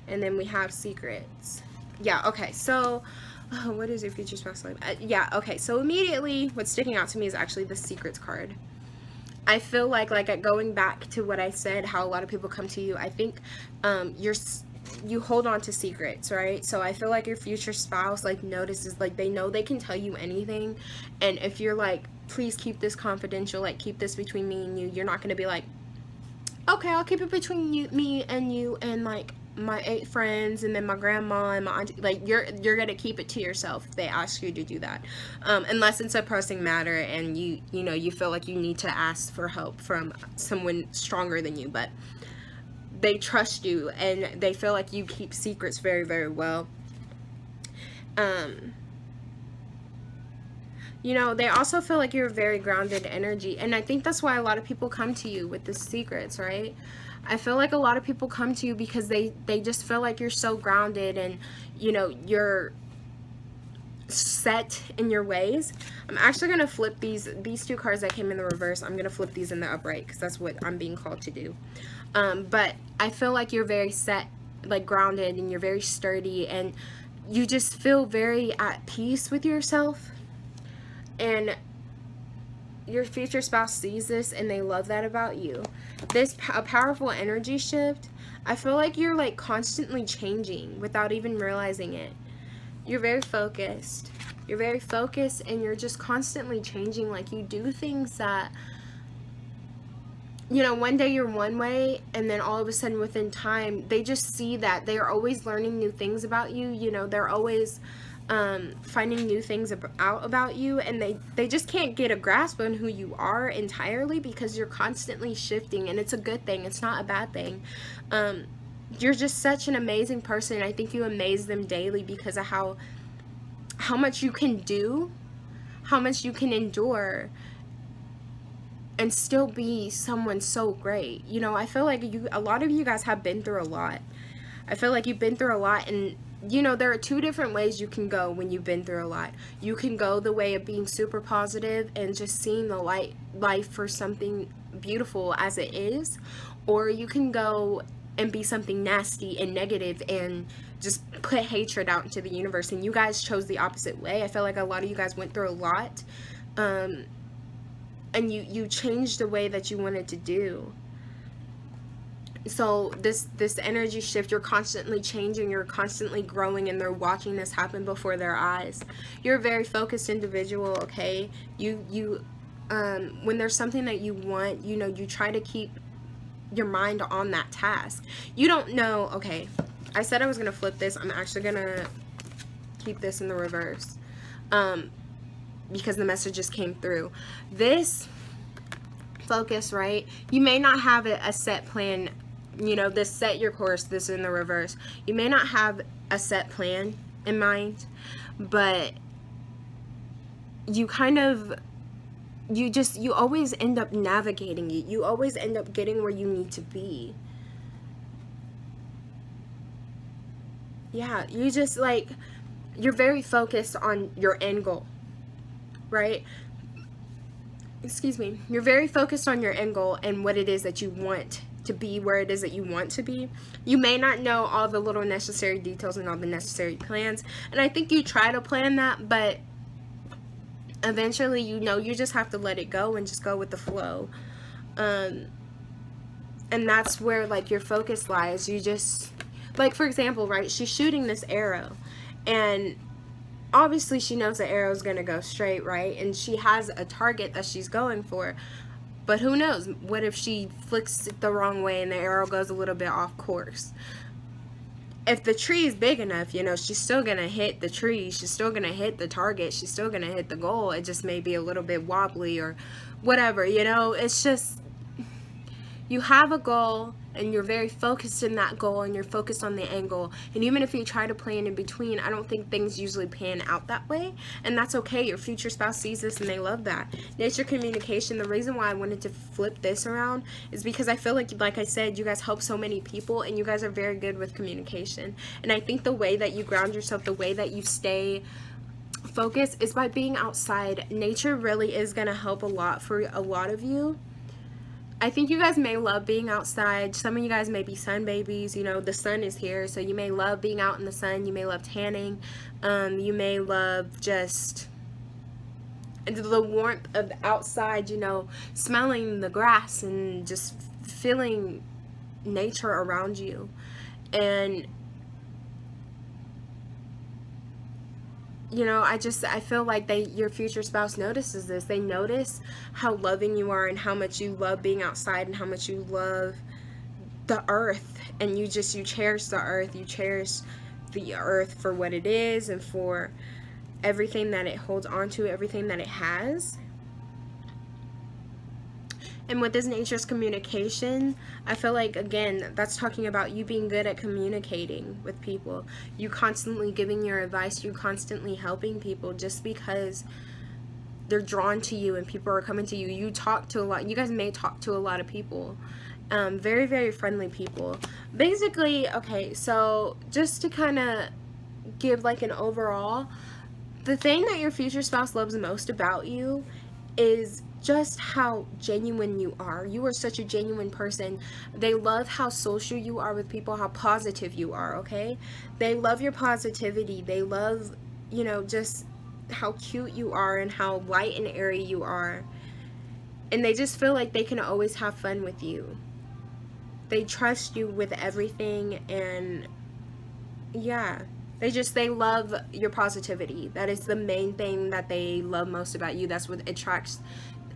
Speaker 1: And then we have secrets. Yeah, okay, so Oh, what is your future spouse like? Yeah, okay. So immediately, what's sticking out to me is actually the secrets card. I feel like going back to what I said, how a lot of people come to you. I think you hold on to secrets, right? So I feel like your future spouse like notices, like they know they can tell you anything, and if you're like, please keep this confidential, like keep this between me and you, you're not gonna be like, okay, I'll keep it between me and you and like my 8 friends and then my grandma and my auntie. Like you're gonna keep it to yourself if they ask you to do that, unless it's a pressing matter and you know you feel like you need to ask for help from someone stronger than you. But they trust you and they feel like you keep secrets very, very well. You know, they also feel like you're a very grounded energy, and I think that's why a lot of people come to you with the secrets, right? I feel like a lot of people come to you because they just feel like you're so grounded and, you know, you're set in your ways. I'm actually going to flip these 2 cards that came in the reverse. I'm going to flip these in the upright because that's what I'm being called to do. But I feel like you're very set, like grounded, and you're very sturdy, and you just feel very at peace with yourself. And your future spouse sees this and they love that about you. This a powerful energy shift. I feel like you're like constantly changing without even realizing it. You're very focused. You're very focused and you're just constantly changing. Like you do things that, you know, one day you're one way and then all of a sudden within time they just see that they are always learning new things about you. You know, they're always finding new things out about you, and they just can't get a grasp on who you are entirely because you're constantly shifting, and it's a good thing. It's not a bad thing. You're just such an amazing person. I think you amaze them daily because of how much you can do, how much you can endure, and still be someone so great. You know, I feel like a lot of you guys have been through a lot. I feel like you've been through a lot, and you know, there are 2 different ways you can go when you've been through a lot. You can go the way of being super positive and just seeing the life for something beautiful as it is, or you can go and be something nasty and negative and just put hatred out into the universe. And you guys chose the opposite way. I feel like a lot of you guys went through a lot, and you changed the way that you wanted to do. So this energy shift, you're constantly changing, you're constantly growing, and they're watching this happen before their eyes. You're a very focused individual, okay? You when there's something that you want, you know, you try to keep your mind on that task. You don't know, okay, I said I was gonna flip this. I'm actually gonna keep this in the reverse, because the message just came through. This focus, right? You may not have a set plan. You know, this set your course, this in the reverse. You may not have a set plan in mind, but you kind of, you always end up navigating it. You always end up getting where you need to be. Yeah, you just like, you're very focused on your end goal, right? Excuse me. You're very focused on your end goal and what it is that you want to be, where it is that you want to be. You may not know all the little necessary details and all the necessary plans, and I think you try to plan that, but eventually, you know, you just have to let it go and just go with the flow. And that's where like your focus lies. You just, like, for example, right, she's shooting this arrow, and obviously she knows the arrow is going to go straight, right? And she has a target that she's going for. But who knows? What if she flicks it the wrong way and the arrow goes a little bit off course? If the tree is big enough, you know, she's still going to hit the tree. She's still going to hit the target. She's still going to hit the goal. It just may be a little bit wobbly or whatever, you know? It's just, you have a goal and you're very focused in that goal and you're focused on the end goal. And even if you try to plan in between, I don't think things usually pan out that way. And that's okay. Your future spouse sees this and they love that. Nature communication, the reason why I wanted to flip this around is because I feel like I said, you guys help so many people and you guys are very good with communication. And I think the way that you ground yourself, the way that you stay focused is by being outside. Nature really is going to help a lot for a lot of you. I think you guys may love being outside. Some of you guys may be sun babies. You know, the sun is here, so you may love being out in the sun. You may love tanning. You may love just the warmth of the outside, you know, smelling the grass and just feeling nature around you. And you know, I feel like your future spouse notices this. They notice how loving you are and how much you love being outside and how much you love the earth, and you cherish the earth. You cherish the earth for what it is and for everything that it holds on to, everything that it has. And with this nature's communication, I feel like, again, that's talking about you being good at communicating with people. You constantly giving your advice, you constantly helping people just because they're drawn to you and people are coming to you. You talk to a lot. You guys may talk to a lot of people. Very, very friendly people. Basically, okay, so just to kind of give like an overall, the thing that your future spouse loves most about you is just how genuine you are. You are such a genuine person. They love how social you are with people, how positive you are, okay? They love your positivity. They love, you know, just how cute you are and how light and airy you are. And they just feel like they can always have fun with you. They trust you with everything, and yeah. They love your positivity. That is the main thing that they love most about you. That's what attracts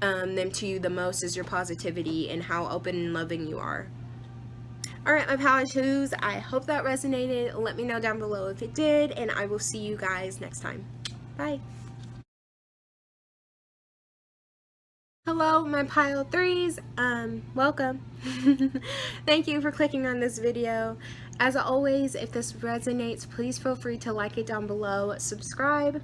Speaker 1: them to you the most, is your positivity and how open and loving you are. Alright, my power twos, I hope that resonated. Let me know down below if it did, and I will see you guys next time. Bye. Hello, my pile threes. Welcome. Thank you for clicking on this video. As always, if this resonates, please feel free to like it down below, subscribe,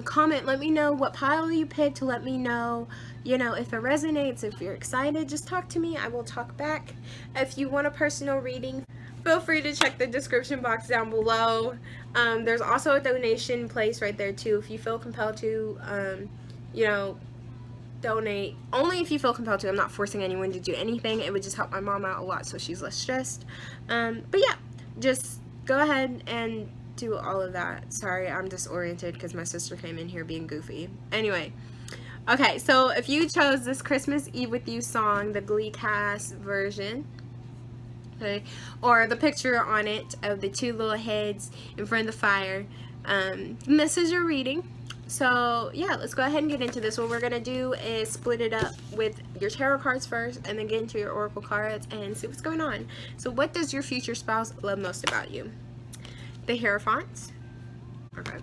Speaker 1: comment, let me know what pile you picked, let me know, you know, if it resonates, if you're excited, just talk to me, I will talk back. If you want a personal reading, feel free to check the description box down below. There's also a donation place right there too, if you feel compelled to, you know, donate. Only if you feel compelled to. I'm not forcing anyone to do anything. It would just help my mom out a lot so she's less stressed. But yeah, just go ahead and do all of that. Sorry, I'm disoriented because my sister came in here being goofy. Anyway, okay, so if you chose this Christmas Eve with You song, the Glee cast version, okay, or the picture on it of the two little heads in front of the fire, this is your reading. So yeah, let's go ahead and get into this. What we're going to do is split it up with your tarot cards first and then get into your oracle cards and see what's going on. So what does your future spouse love most about you? The Hierophant. Okay.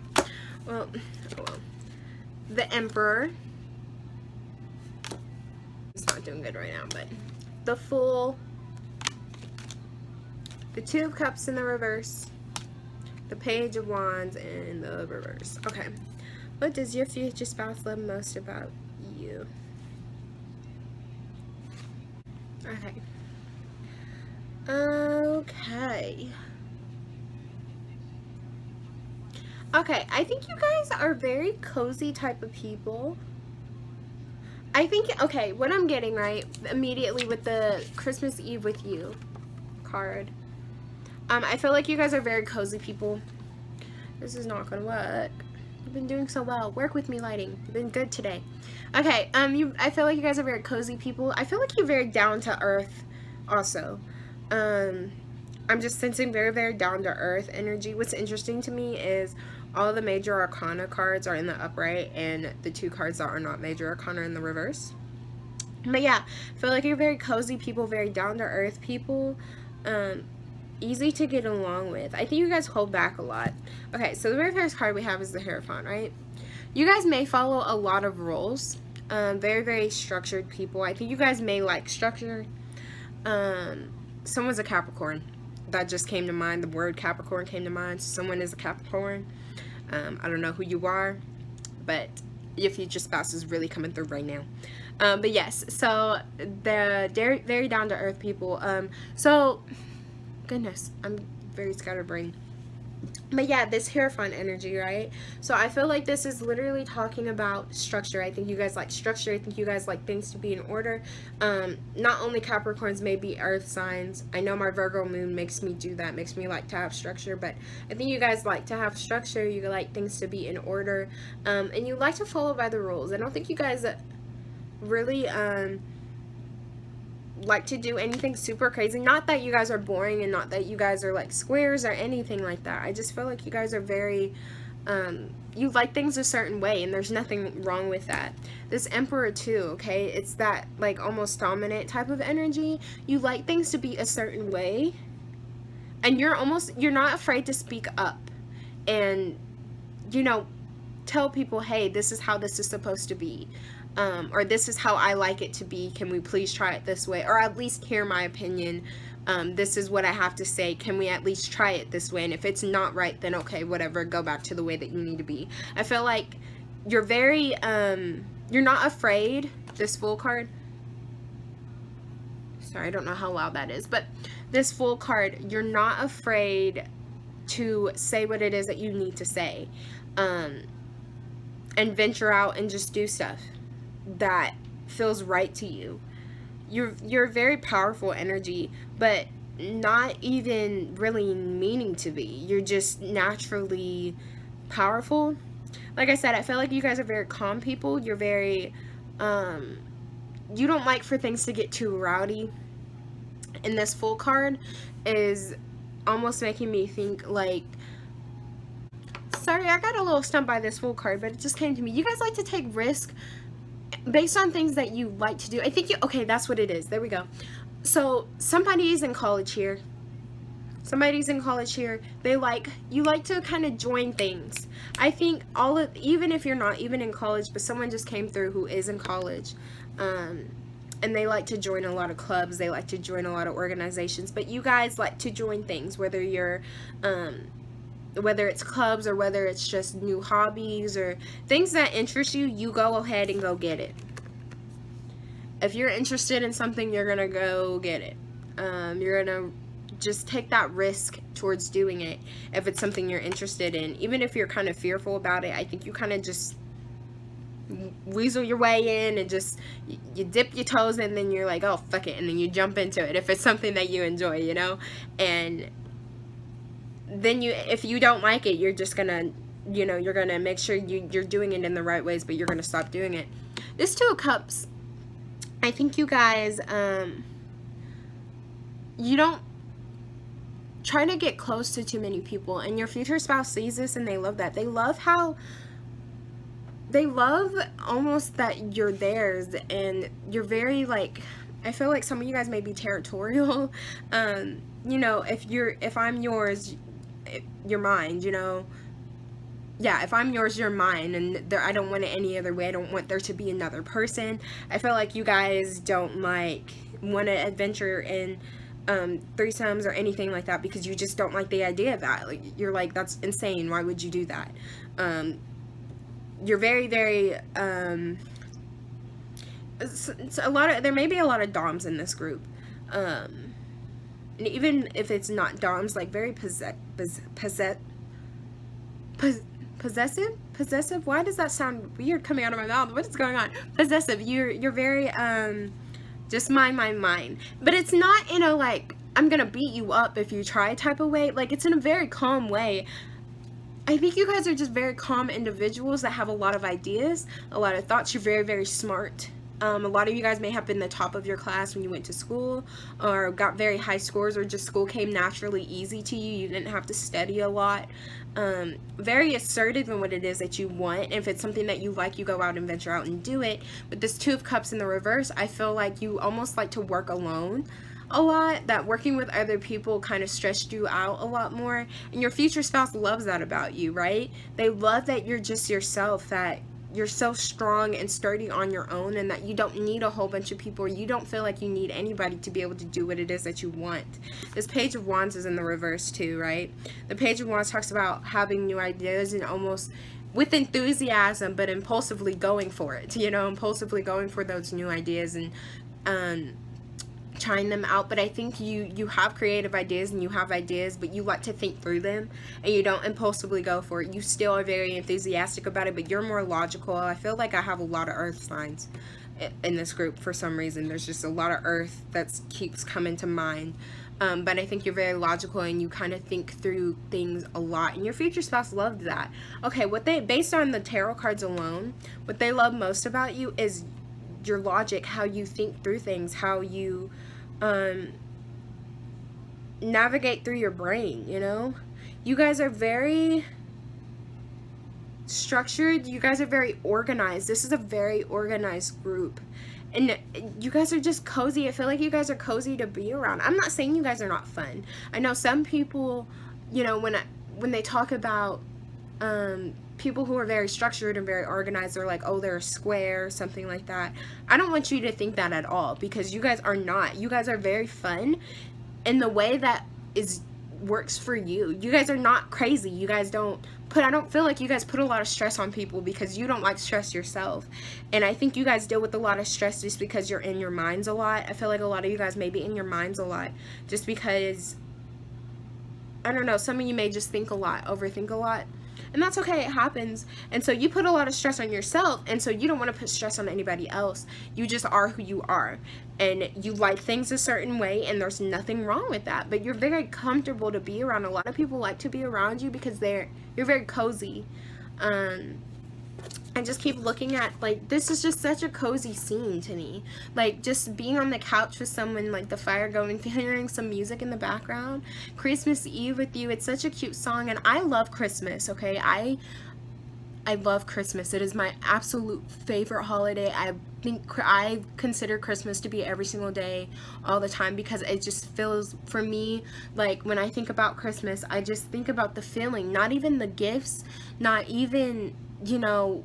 Speaker 1: Well, oh well. The Emperor. It's not doing good right now, but the Fool. The Two of Cups in the reverse. The Page of Wands in the reverse. Okay. What does your future spouse love most about you? Okay. Okay. Okay, I think you guys are very cozy type of people. I think, okay, what I'm getting right immediately with the Christmas Eve with You card. I feel like you guys are very cozy people. This is not gonna work. You've been doing so well. Work with me, lighting. You've been good today. Okay, I feel like you guys are very cozy people. I feel like you're very down to earth also. I'm just sensing very, very down to earth energy. What's interesting to me is all the major arcana cards are in the upright and the two cards that are not major arcana are in the reverse. But yeah, I feel like you're very cozy people, very down to earth people. Easy to get along with. I think you guys hold back a lot. Okay, so the very first card we have is the Hierophant, right? You guys may follow a lot of rules. Very, very structured people. I think you guys may like structure. Someone's a Capricorn. That just came to mind. The word Capricorn came to mind. So someone is a Capricorn. I don't know who you are, but your future spouse is really coming through right now. But yes, so the very down to earth people. So goodness, I'm very scatterbrained. But yeah, this Hierophant energy, right? So I feel like this is literally talking about structure. I think you guys like structure. I think you guys like things to be in order. Not only Capricorns, maybe earth signs. I know my Virgo moon makes me do that, makes me like to have structure, but I think you guys like to have structure. You like things to be in order, and you like to follow by the rules. I don't think you guys really like to do anything super crazy. Not that you guys are boring, and not that you guys are like squares or anything like that. I just feel like you guys are very you like things a certain way, and there's nothing wrong with that. This Emperor too, okay, it's that like almost dominant type of energy. You like things to be a certain way, and you're not afraid to speak up and, you know, tell people, hey, this is how this is supposed to be, or this is how I like it to be. Can we please try it this way? Or at least hear my opinion. This is what I have to say. Can we at least try it this way? And if it's not right, then okay, whatever, go back to the way that you need to be. I feel like you're very, you're not afraid. This Fool card. Sorry, I don't know how loud that is. But this Fool card, you're not afraid to say what it is that you need to say. And venture out and just do stuff that feels right to you. You're very powerful energy, but not even really meaning to be. You're just naturally powerful. Like I said, I feel like you guys are very calm people. You're very you don't like for things to get too rowdy. And this Fool card is almost making me think like, sorry, I got a little stumped by this Fool card, but it just came to me. You guys like to take risk based on things that you like to do. I think okay, that's what it is. There we go. So somebody's in college here. Somebody's in college here. You like to kind of join things. I think even if you're not even in college, but someone just came through who is in college, and they like to join a lot of clubs. They like to join a lot of organizations. But you guys like to join things, whether it's clubs or whether it's just new hobbies or things that interest you. You go ahead and go get it. If you're interested in something, you're gonna go get it. You're gonna just take that risk towards doing it if it's something you're interested in. Even if you're kind of fearful about it, I think you kind of just weasel your way in and just you dip your toes and then you're like, oh fuck it, and then you jump into it if it's something that you enjoy, you know. And then if you don't like it, you're just gonna, you know, you're gonna make sure you're doing it in the right ways, but you're gonna stop doing it. This Two of Cups, I think you guys you don't try to get close to too many people, and your future spouse sees this and they love that. They love almost that you're theirs, and you're very like, I feel like some of you guys may be territorial. You know, if I'm yours, you're mine, you know. Yeah, if I'm yours, you're mine, and I don't want it any other way. I don't want there to be another person. I feel like you guys don't like want to adventure in threesomes or anything like that because you just don't like the idea of that. Like, you're like, that's insane. Why would you do that? You're very, very it's a lot of, there may be a lot of doms in this group, and even if it's not doms, like very possessive. Why does that sound weird coming out of my mouth? What is going on? Possessive. You're very just mine. But it's not in a like, I'm gonna beat you up if you try type of way. Like, it's in a very calm way. I think you guys are just very calm individuals that have a lot of ideas, a lot of thoughts. You're very, very smart. A lot of you guys may have been the top of your class when you went to school, or got very high scores, or just school came naturally easy to you. You didn't have to study a lot. Very assertive in what it is that you want. If it's something that you like, you go out and venture out and do it. But this Two of Cups in the reverse, I feel like you almost like to work alone a lot, that working with other people kind of stressed you out a lot more, and your future spouse loves that about you, right? They love that you're just yourself, that you're so strong and sturdy on your own, and that you don't need a whole bunch of people, or you don't feel like you need anybody to be able to do what it is that you want. This Page of Wands is in the reverse too, right? The Page of Wands talks about having new ideas and almost with enthusiasm, but impulsively going for it, you know, impulsively going for those new ideas, and trying them out, but I think you have creative ideas and you have ideas, but you like to think through them and you don't impulsively go for it. You still are very enthusiastic about it, but you're more logical. I feel like I have a lot of earth signs in this group for some reason. There's just a lot of earth that keeps coming to mind. But I think you're very logical and you kind of think through things a lot, and your future spouse loved that. Okay, based on the tarot cards alone, what they love most about you is your logic, how you think through things, how you navigate through your brain, you know? You guys are very structured. You guys are very organized. This is a very organized group. And you guys are just cozy. I feel like you guys are cozy to be around. I'm not saying you guys are not fun. I know some people, you know, when they talk about people who are very structured and very organized, they're like, oh, they're a square, something like that. I don't want you to think that at all, because you guys are not. You guys are very fun in the way that works for you. You guys are not crazy. You guys I don't feel like you guys put a lot of stress on people because you don't like stress yourself. And I think you guys deal with a lot of stress just because you're in your minds a lot. I feel like a lot of you guys may be in your minds a lot just because, I don't know, some of you may just think a lot, overthink a lot. And that's okay, it happens. And so you put a lot of stress on yourself, and so you don't want to put stress on anybody else. You just are who you are. And you like things a certain way, and there's nothing wrong with that. But you're very comfortable to be around. A lot of people like to be around you because you're very cozy. I just keep looking at, like, this is just such a cozy scene to me. Like, just being on the couch with someone, like, the fire going, hearing some music in the background. Christmas Eve with you. It's such a cute song, and I love Christmas, okay? I love Christmas. It is my absolute favorite holiday. I consider Christmas to be every single day, all the time, because it just feels, for me, like, when I think about Christmas, I just think about the feeling, not even the gifts, not even, you know,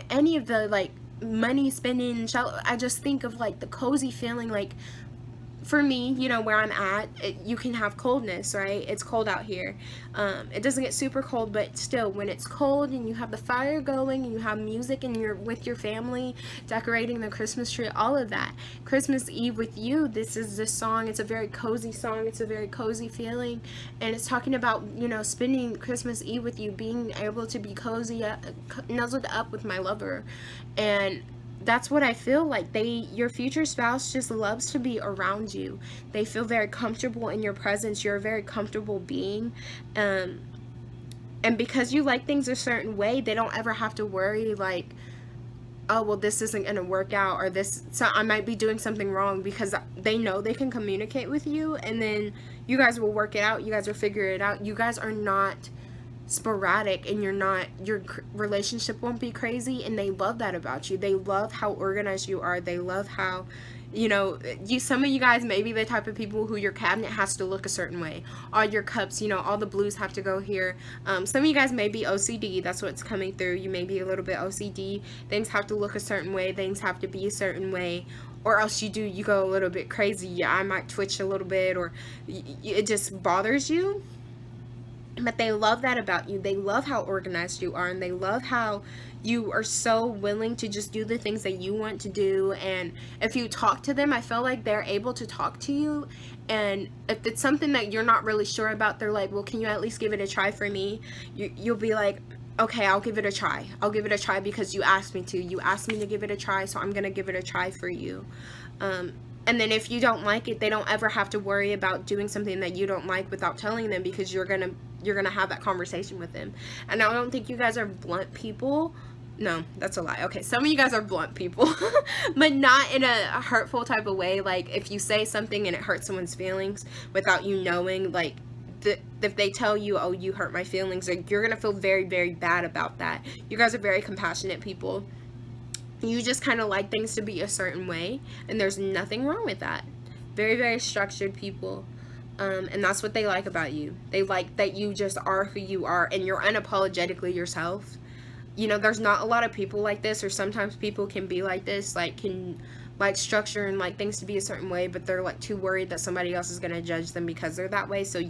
Speaker 1: any of the, like, money spending. I just think of, like, the cozy feeling. Like, for me, you know, where I'm at, you can have coldness, right? It's cold out here. It doesn't get super cold, but still, when it's cold and you have the fire going and you have music and you're with your family decorating the Christmas tree, all of that. Christmas Eve with you, this is the song. It's a very cozy song. It's a very cozy feeling, and it's talking about, you know, spending Christmas Eve with you, being able to be cozy, nuzzled up with my lover. And that's what I feel like. Your future spouse just loves to be around you. They feel very comfortable in your presence. You're a very comfortable being. And because you like things a certain way, they don't ever have to worry, like, oh, well, this isn't going to work out, or so I might be doing something wrong, because they know they can communicate with you, and then you guys will work it out. You guys will figure it out. You guys are not sporadic, and your relationship won't be crazy, and they love that about you. They love how organized you are. They love how, you know, some of you guys may be the type of people who your cabinet has to look a certain way. All your cups, you know, all the blues have to go here. Some of you guys may be OCD. That's what's coming through. You may be a little bit OCD. Things have to look a certain way. Things have to be a certain way, or else you go a little bit crazy. Yeah, I might twitch a little bit, or it just bothers you. But they love that about you. They love how organized you are, and they love how you are so willing to just do the things that you want to do. And if you talk to them, I feel like they're able to talk to you. And if it's something that you're not really sure about, they're like, well, can you at least give it a try for me? You'll be like, okay, I'll give it a try. I'll give it a try because you asked me to. You asked me to give it a try, so I'm going to give it a try for you. And then if you don't like it, they don't ever have to worry about doing something that you don't like without telling them, because you're gonna have that conversation with them. And I don't think you guys are blunt people. No, that's a lie. Okay, some of you guys are blunt people, but not in a hurtful type of way. Like, if you say something and it hurts someone's feelings without you knowing, like, if they tell you, oh, you hurt my feelings, like, you're gonna feel very, very bad about that. You guys are very compassionate people. You just kind of like things to be a certain way, and there's nothing wrong with that. Very, very structured people, and that's what they like about you. They like that you just are who you are, and you're unapologetically yourself. You know, there's not a lot of people like this, or sometimes people can be like this, like, can like structure and like things to be a certain way, but they're like too worried that somebody else is going to judge them because they're that way, so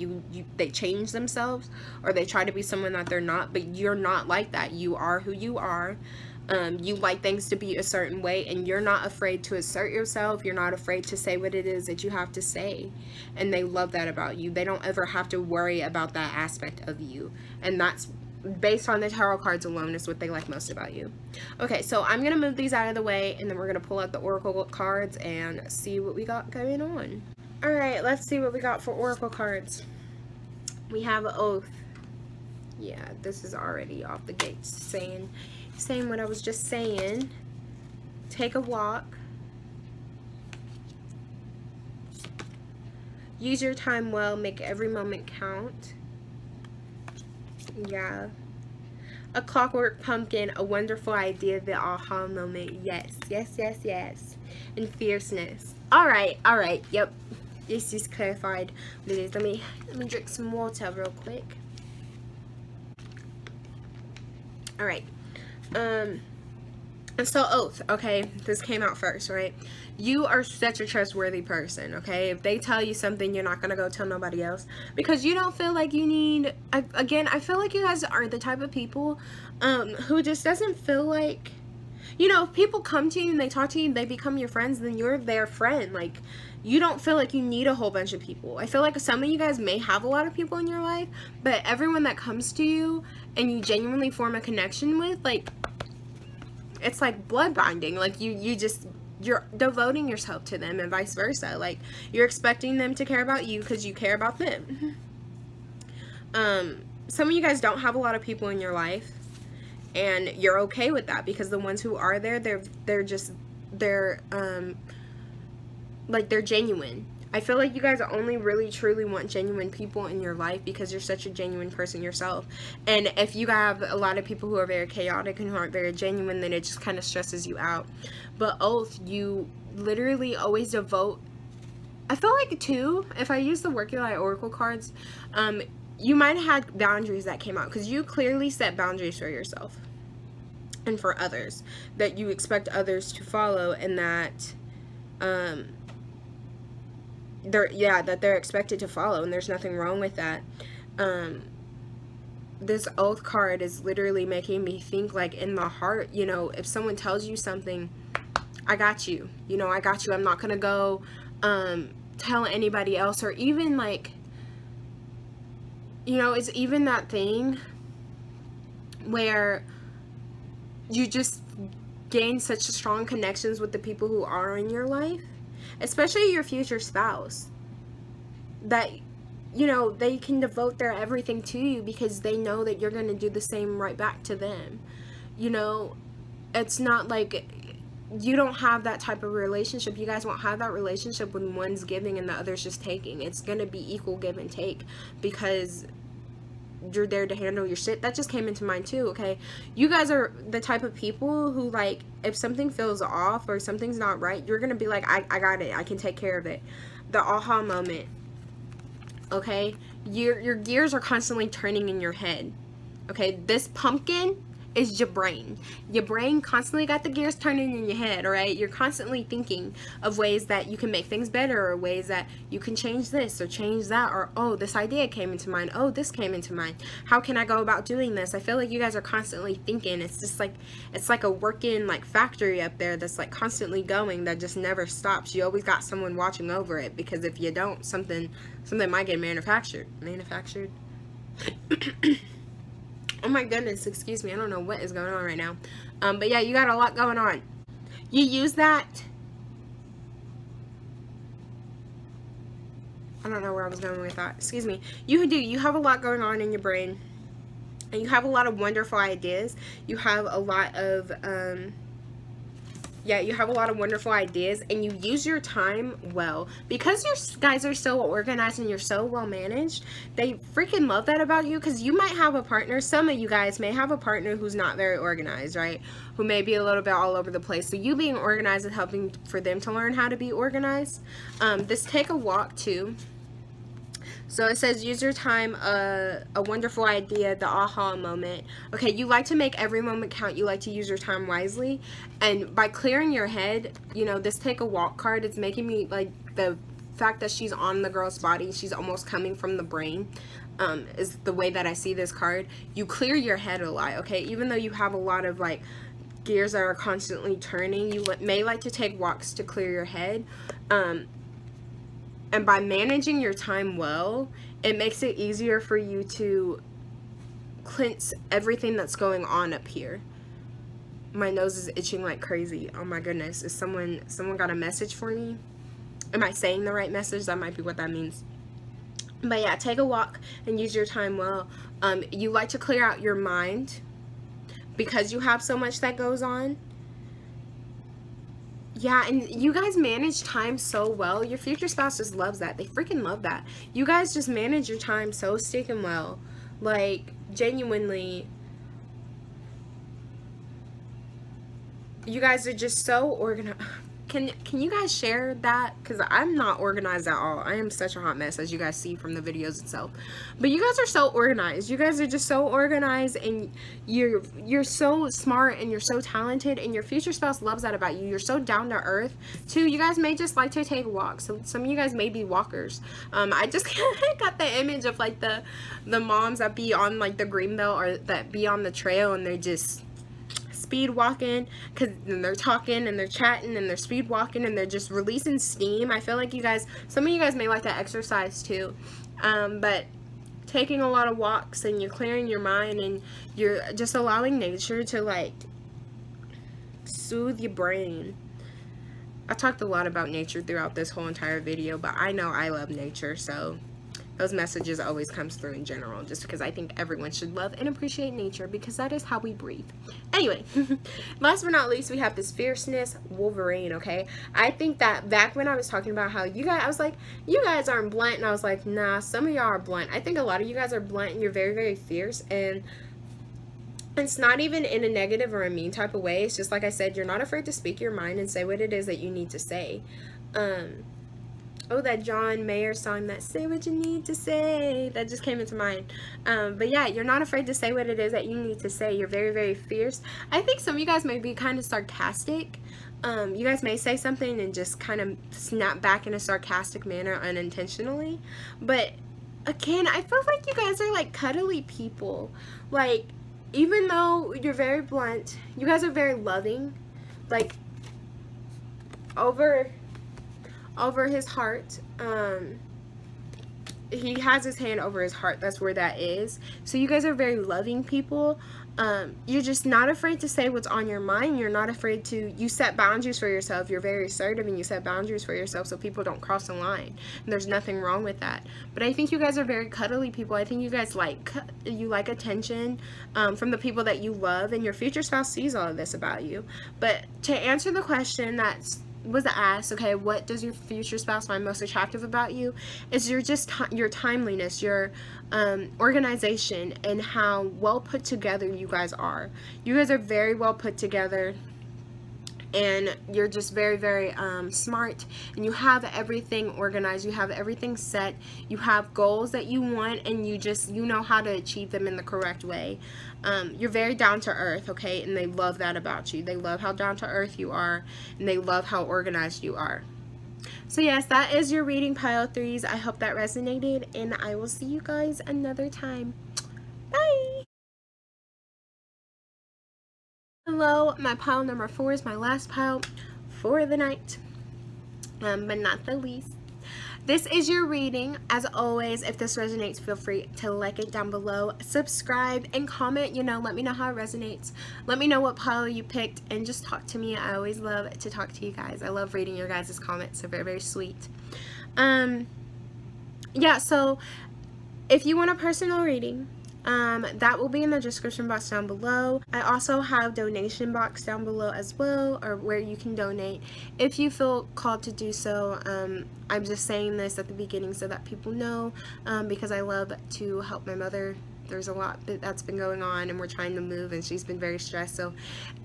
Speaker 1: they change themselves, or they try to be someone that they're not. But you're not like that. You are who you are. You like things to be a certain way, and you're not afraid to assert yourself. You're not afraid to say what it is that you have to say, and they love that about you. They don't ever have to worry about that aspect of you, and that's based on the tarot cards alone is what they like most about you. Okay, so I'm gonna move these out of the way, and then we're gonna pull out the oracle cards and see what we got going on. All right, let's see what we got for oracle cards. We have Oath. Yeah, this is already off the gate saying what I was just saying. Take a walk. Use your time well. Make every moment count. Yeah. A clockwork pumpkin. A wonderful idea. The aha moment. Yes, yes, yes, yes. And fierceness. All right. Yep. This is clarified what it is. Let me drink some water real quick. All right. So Oath, okay, this came out first, right? You are such a trustworthy person, okay? If they tell you something, you're not gonna go tell nobody else because you don't feel like you need. Again, I feel like you guys are the type of people who just doesn't feel like, you know, if people come to you and they talk to you and they become your friends, then you're their friend. Like, you don't feel like you need a whole bunch of people. I feel like some of you guys may have a lot of people in your life, but everyone that comes to you and you genuinely form a connection with, like, it's like blood bonding. Like, you're devoting yourself to them and vice versa. Like, you're expecting them to care about you because you care about them. Some of you guys don't have a lot of people in your life, and you're okay with that because the ones who are there, they're genuine. I feel like you guys only really truly want genuine people in your life because you're such a genuine person yourself. And if you have a lot of people who are very chaotic and who aren't very genuine, then it just kind of stresses you out. But Oath, you literally always devote. I feel like too, if I use the Work Your Light Oracle cards, you might have had boundaries that came out because you clearly set boundaries for yourself and for others that you expect others to follow, and that they're expected to follow, and there's nothing wrong with that. This Oath card is literally making me think, like, in the heart, you know, if someone tells you something, I got you, you know, I got you. I'm not gonna go tell anybody else, or even, like, you know, it's even that thing where you just gain such strong connections with the people who are in your life, especially your future spouse, that, you know, they can devote their everything to you because they know that you're going to do the same right back to them. You know, it's not like you don't have that type of relationship. You guys won't have that relationship when one's giving and the other's just taking. It's going to be equal give and take because you're there to handle your shit. That just came into mind too, okay? You guys are the type of people who, like, if something feels off or something's not right, you're gonna be like, I got it, I can take care of it. The aha moment, okay? Your gears are constantly turning in your head, okay? This pumpkin is your brain. Your brain constantly got the gears turning in your head, all right? You're constantly thinking of ways that you can make things better, or ways that you can change this or change that, or, oh, this idea came into mind. Oh, this came into mind. How can I go about doing this? I feel like you guys are constantly thinking. It's just like, it's like a working, like, factory up there that's, like, constantly going, that just never stops. You always got someone watching over it, because if you don't, something might get manufactured. Oh my goodness, excuse me, I don't know what is going on right now. But yeah, you got a lot going on. You use that. I don't know where I was going with that. Excuse me. You have a lot going on in your brain. And you have a lot of wonderful ideas. You have a lot of, you have a lot of wonderful ideas, and you use your time well. Because you guys are so organized and you're so well managed, they freaking love that about you, because you might have a partner, some of you guys may have a partner who's not very organized, right? Who may be a little bit all over the place. So you being organized is helping for them to learn how to be organized. This take a walk too. So it says, use your time, a wonderful idea, the aha moment. Okay, you like to make every moment count. You like to use your time wisely. And by clearing your head, you know, this take a walk card, it's making me, like, the fact that she's on the girl's body, she's almost coming from the brain, is the way that I see this card. You clear your head a lot, okay? Even though you have a lot of, like, gears that are constantly turning. You may like to take walks to clear your head. And by managing your time well, it makes it easier for you to cleanse everything that's going on up here. My nose is itching like crazy. Oh my goodness. Is someone got a message for me? Am I saying the right message? That might be what that means. But yeah, take a walk and use your time well. You like to clear out your mind because you have so much that goes on. Yeah, and you guys manage time so well. Your future spouse just loves that. They freaking love that. You guys just manage your time so sticking well. Like, genuinely, you guys are just so organized. Can you guys share that? Because I'm not organized at all. I am such a hot mess, as you guys see from the videos itself. But you guys are so organized. You guys are just so organized, and you're so smart, and you're so talented, and your future spouse loves that about you. You're so down to earth too. You guys may just like to take walks. So some of you guys may be walkers. I just got the image of like the moms that be on like the green belt or that be on the trail, and they're just speed walking, because they're talking and they're chatting and they're speed walking and they're just releasing steam. I feel like you guys, some of you guys may like to exercise too, but taking a lot of walks and you're clearing your mind and you're just allowing nature to like soothe your brain. I talked a lot about nature throughout this whole entire video, but I know I love nature, so those messages always comes through in general, just because I think everyone should love and appreciate nature, because that is how we breathe. Anyway, last but not least, we have this fierceness Wolverine, okay? I think that back when I was talking about how you guys, I was like, you guys aren't blunt, and I was like, nah, some of y'all are blunt. I think a lot of you guys are blunt, and you're very, very fierce, and it's not even in a negative or a mean type of way. It's just like I said, you're not afraid to speak your mind and say what it is that you need to say. Oh, that John Mayer song, that say what you need to say, that just came into mind. But yeah, you're not afraid to say what it is that you need to say. You're very, very fierce. I think some of you guys may be kind of sarcastic. You guys may say something and just kind of snap back in a sarcastic manner unintentionally. But again, I feel like you guys are like cuddly people. Like, even though you're very blunt, you guys are very loving. Like, over his heart, he has his hand over his heart. That's where that is. So you guys are very loving people. You're just not afraid to say what's on your mind. You're not afraid to, you set boundaries for yourself. You're very assertive and you set boundaries for yourself so people don't cross the line. And there's nothing wrong with that. But I think you guys are very cuddly people. I think you guys like attention from the people that you love, and your future spouse sees all of this about you. But to answer the question that's was asked, okay, what does your future spouse find most attractive about you, is your timeliness, your organization, and how well put together you guys are. You guys are very well put together, and you're just very, very smart, and you have everything organized, you have everything set, you have goals that you want, and you know how to achieve them in the correct way. You're very down to earth, okay, and they love that about you. They love how down to earth you are, and they love how organized you are. So yes, that is your reading, pile threes. I hope that resonated, and I will see you guys another time. Bye! Hello, my pile number 4 is my last pile for the night, but not the least. This is your reading. As always, if this resonates, feel free to like it down below, subscribe, and comment. Let me know how it resonates. Let me know what pile you picked, and just talk to me. I always love to talk to you guys. I love reading your guys' comments. They're very, very sweet. Yeah, so if you want a personal reading, that will be in the description box down below. I also have donation box down below as well, or where you can donate if you feel called to do so. I'm just saying this at the beginning so that people know, because I love to help my mother. There's a lot that's been going on, and we're trying to move, and she's been very stressed. So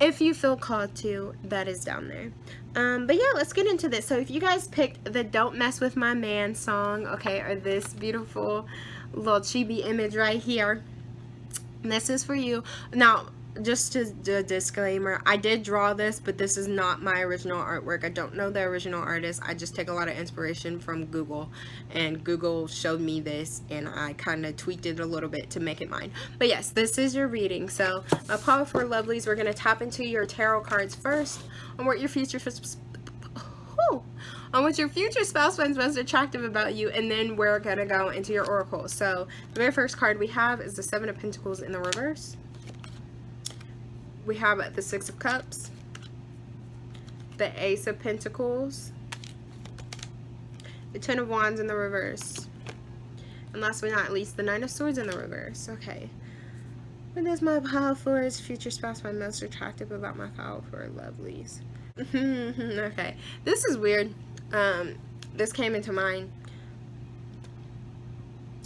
Speaker 1: if you feel called to, that is down there. But yeah, let's get into this. So if you guys picked the Don't Mess With My Man song, okay, or this beautiful little chibi image right here, this is for you. Now, just as a disclaimer, I did draw this, but this is not my original artwork. I don't know the original artist. I just take a lot of inspiration from Google, and Google showed me this, and I kind of tweaked it a little bit to make it mine. But yes, this is your reading. So my powerful lovelies, we're going to tap into your tarot cards first on what your future spouse finds most attractive about you, and then we're going to go into your oracle. So the very first card we have is the Seven of Pentacles in the reverse. We have the Six of Cups, the Ace of Pentacles, the Ten of Wands in the reverse, and last but not least, the Nine of Swords in the reverse. Okay. What does my powerful future spouse find most attractive about my powerful lovelies? Okay. This is weird. This came into mind.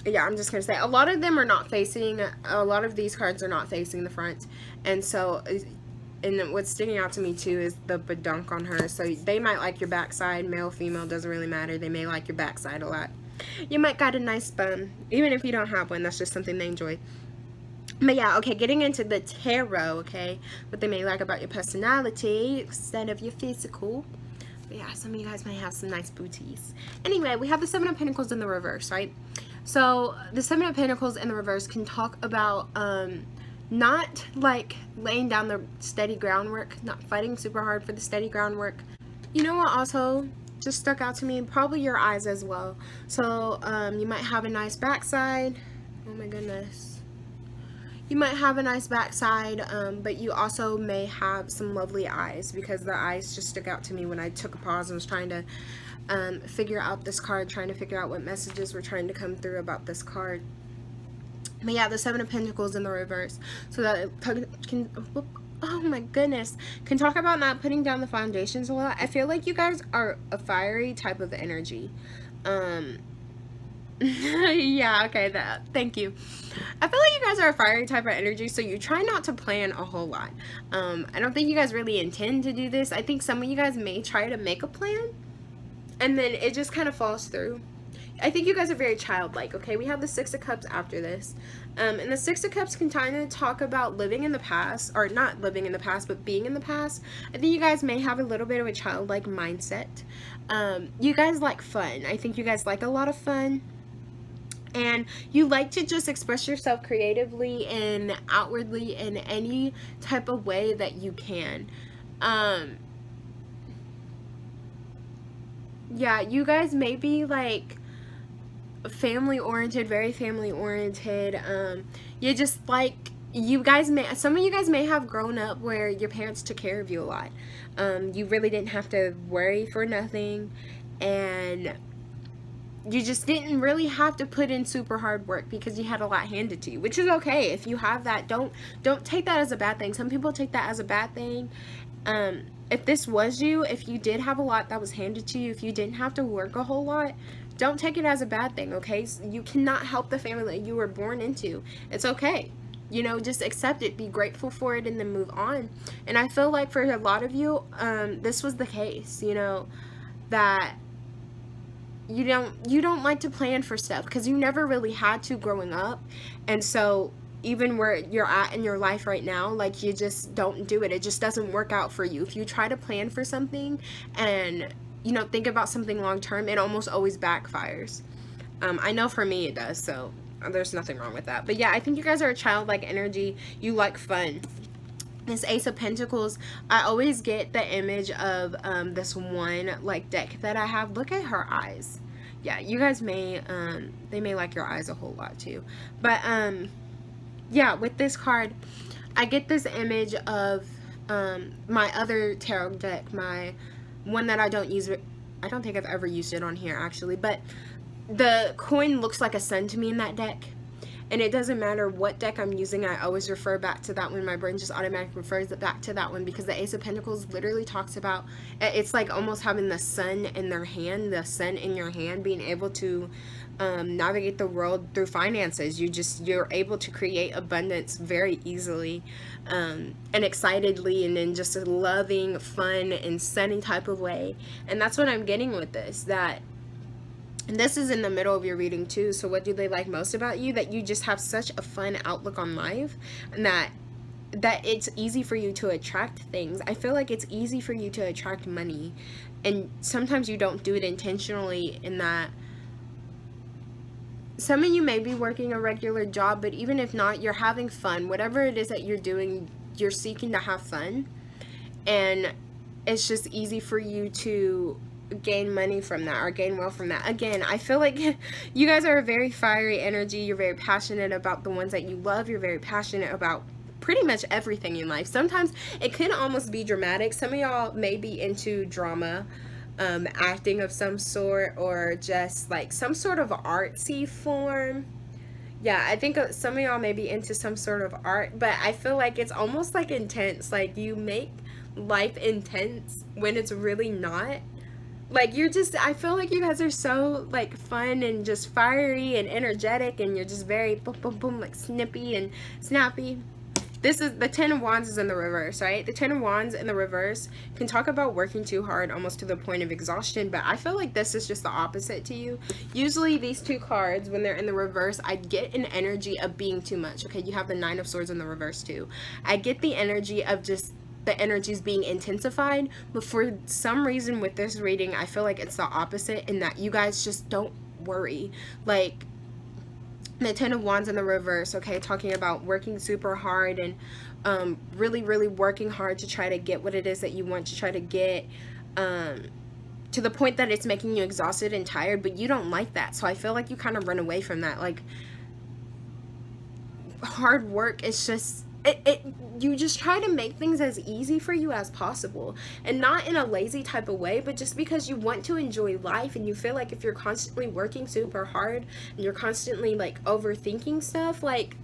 Speaker 1: Yeah, I'm just going to say, a lot of them are not facing, a lot of these cards are not facing the front. And so, and what's sticking out to me too is the badunk on her. So they might like your backside, male, female, doesn't really matter. They may like your backside a lot. You might got a nice bum. Even if you don't have one, that's just something they enjoy. But yeah, okay, getting into the tarot, okay, what they may like about your personality instead of your physical. But yeah, some of you guys may have some nice booties. Anyway, we have the Seven of Pentacles in the reverse, right? So the Seven of Pentacles in the reverse can talk about not like laying down the steady groundwork, not fighting super hard for the steady groundwork. You know what also just stuck out to me? Probably your eyes as well. So you might have a nice backside. Oh my goodness. You might have a nice backside, but you also may have some lovely eyes, because the eyes just stuck out to me when I took a pause and was trying to figure out this card, trying to figure out what messages were trying to come through about this card. But yeah, the Seven of Pentacles in the reverse. So that it can, oh my goodness, can talk about not putting down the foundations a lot. I feel like you guys are a fiery type of energy. Yeah, okay, thank you. I feel like you guys are a fiery type of energy, so you try not to plan a whole lot. I don't think you guys really intend to do this. I think some of you guys may try to make a plan, and then it just kind of falls through. I think you guys are very childlike, okay? We have the Six of Cups after this. And the Six of Cups can kind of talk about living in the past, or not living in the past, but being in the past. I think you guys may have a little bit of a childlike mindset. You guys like fun. I think you guys like a lot of fun. And you like to just express yourself creatively and outwardly in any type of way that you can. Yeah, you guys may be like family oriented, very family oriented. You just like, you guys may, some of you guys may have grown up where your parents took care of you a lot. You really didn't have to worry for nothing, and you just didn't really have to put in super hard work because you had a lot handed to you, which is okay. If you have that, don't take that as a bad thing. Some people take that as a bad thing. If this was you, if you did have a lot that was handed to you, if you didn't have to work a whole lot, don't take it as a bad thing, okay? You cannot help the family that you were born into. It's okay. You know, just accept it, be grateful for it, and then move on. And I feel like for a lot of you, this was the case, you know, that you don't like to plan for stuff because you never really had to growing up. And so even where you're at in your life right now, like, you just don't do it. It just doesn't work out for you. If you try to plan for something and, you know, think about something long term, it almost always backfires. I know for me it does, so there's nothing wrong with that. But yeah, I think you guys are a childlike energy. You like fun. This Ace of Pentacles, I always get the image of this one like deck that I have. Look at her eyes. Yeah, you guys may they may like your eyes a whole lot too. But yeah, with this card, I get this image of my other tarot deck, my one that I don't use. I don't think I've ever used it on here actually, but the coin looks like a sun to me in that deck. And it doesn't matter what deck I'm using, I always refer back to that one. My brain just automatically refers back to that one because the Ace of Pentacles literally talks about, it's like almost having the sun in their hand, the sun in your hand, being able to navigate the world through finances. You're able to create abundance very easily and excitedly, and in just a loving, fun, and sunny type of way. And that's what I'm getting with this, that. And this is in the middle of your reading too. So what do they like most about you? That you just have such a fun outlook on life, and that that it's easy for you to attract things. I feel like it's easy for you to attract money, and sometimes you don't do it intentionally, in that some of you may be working a regular job, but even if not, you're having fun. Whatever it is that you're doing, you're seeking to have fun, and it's just easy for you to gain money from that, or gain wealth from that. Again, I feel like you guys are a very fiery energy. You're very passionate about the ones that you love. You're very passionate about pretty much everything in life. Sometimes it can almost be dramatic. Some of y'all may be into drama, acting of some sort, or just like some sort of artsy form. Yeah, I think some of y'all may be into some sort of art, but I feel like it's almost like intense. Like, you make life intense when it's really not. Like, you're just, I feel like you guys are so like fun and just fiery and energetic, and you're just very boom boom boom, like snippy and snappy. This is the 10 of Wands is in the reverse, right? The 10 of Wands in the reverse can talk about working too hard, almost to the point of exhaustion, but I feel like this is just the opposite to you. Usually these two cards, when they're in the reverse, I get an energy of being too much. Okay, you have the 9 of Swords in the reverse too. I get the energy of just the energies being intensified, but for some reason with this reading, I feel like it's the opposite, in that you guys just don't worry. Like, the 10 of Wands in the reverse, okay, talking about working super hard and really, really working hard to try to get what it is that you want to try to get, to the point that it's making you exhausted and tired, but you don't like that. So I feel like you kind of run away from that. Like, hard work is just, you just try to make things as easy for you as possible, and not in a lazy type of way, but just because you want to enjoy life, and you feel like if you're constantly working super hard and you're constantly like overthinking stuff, like,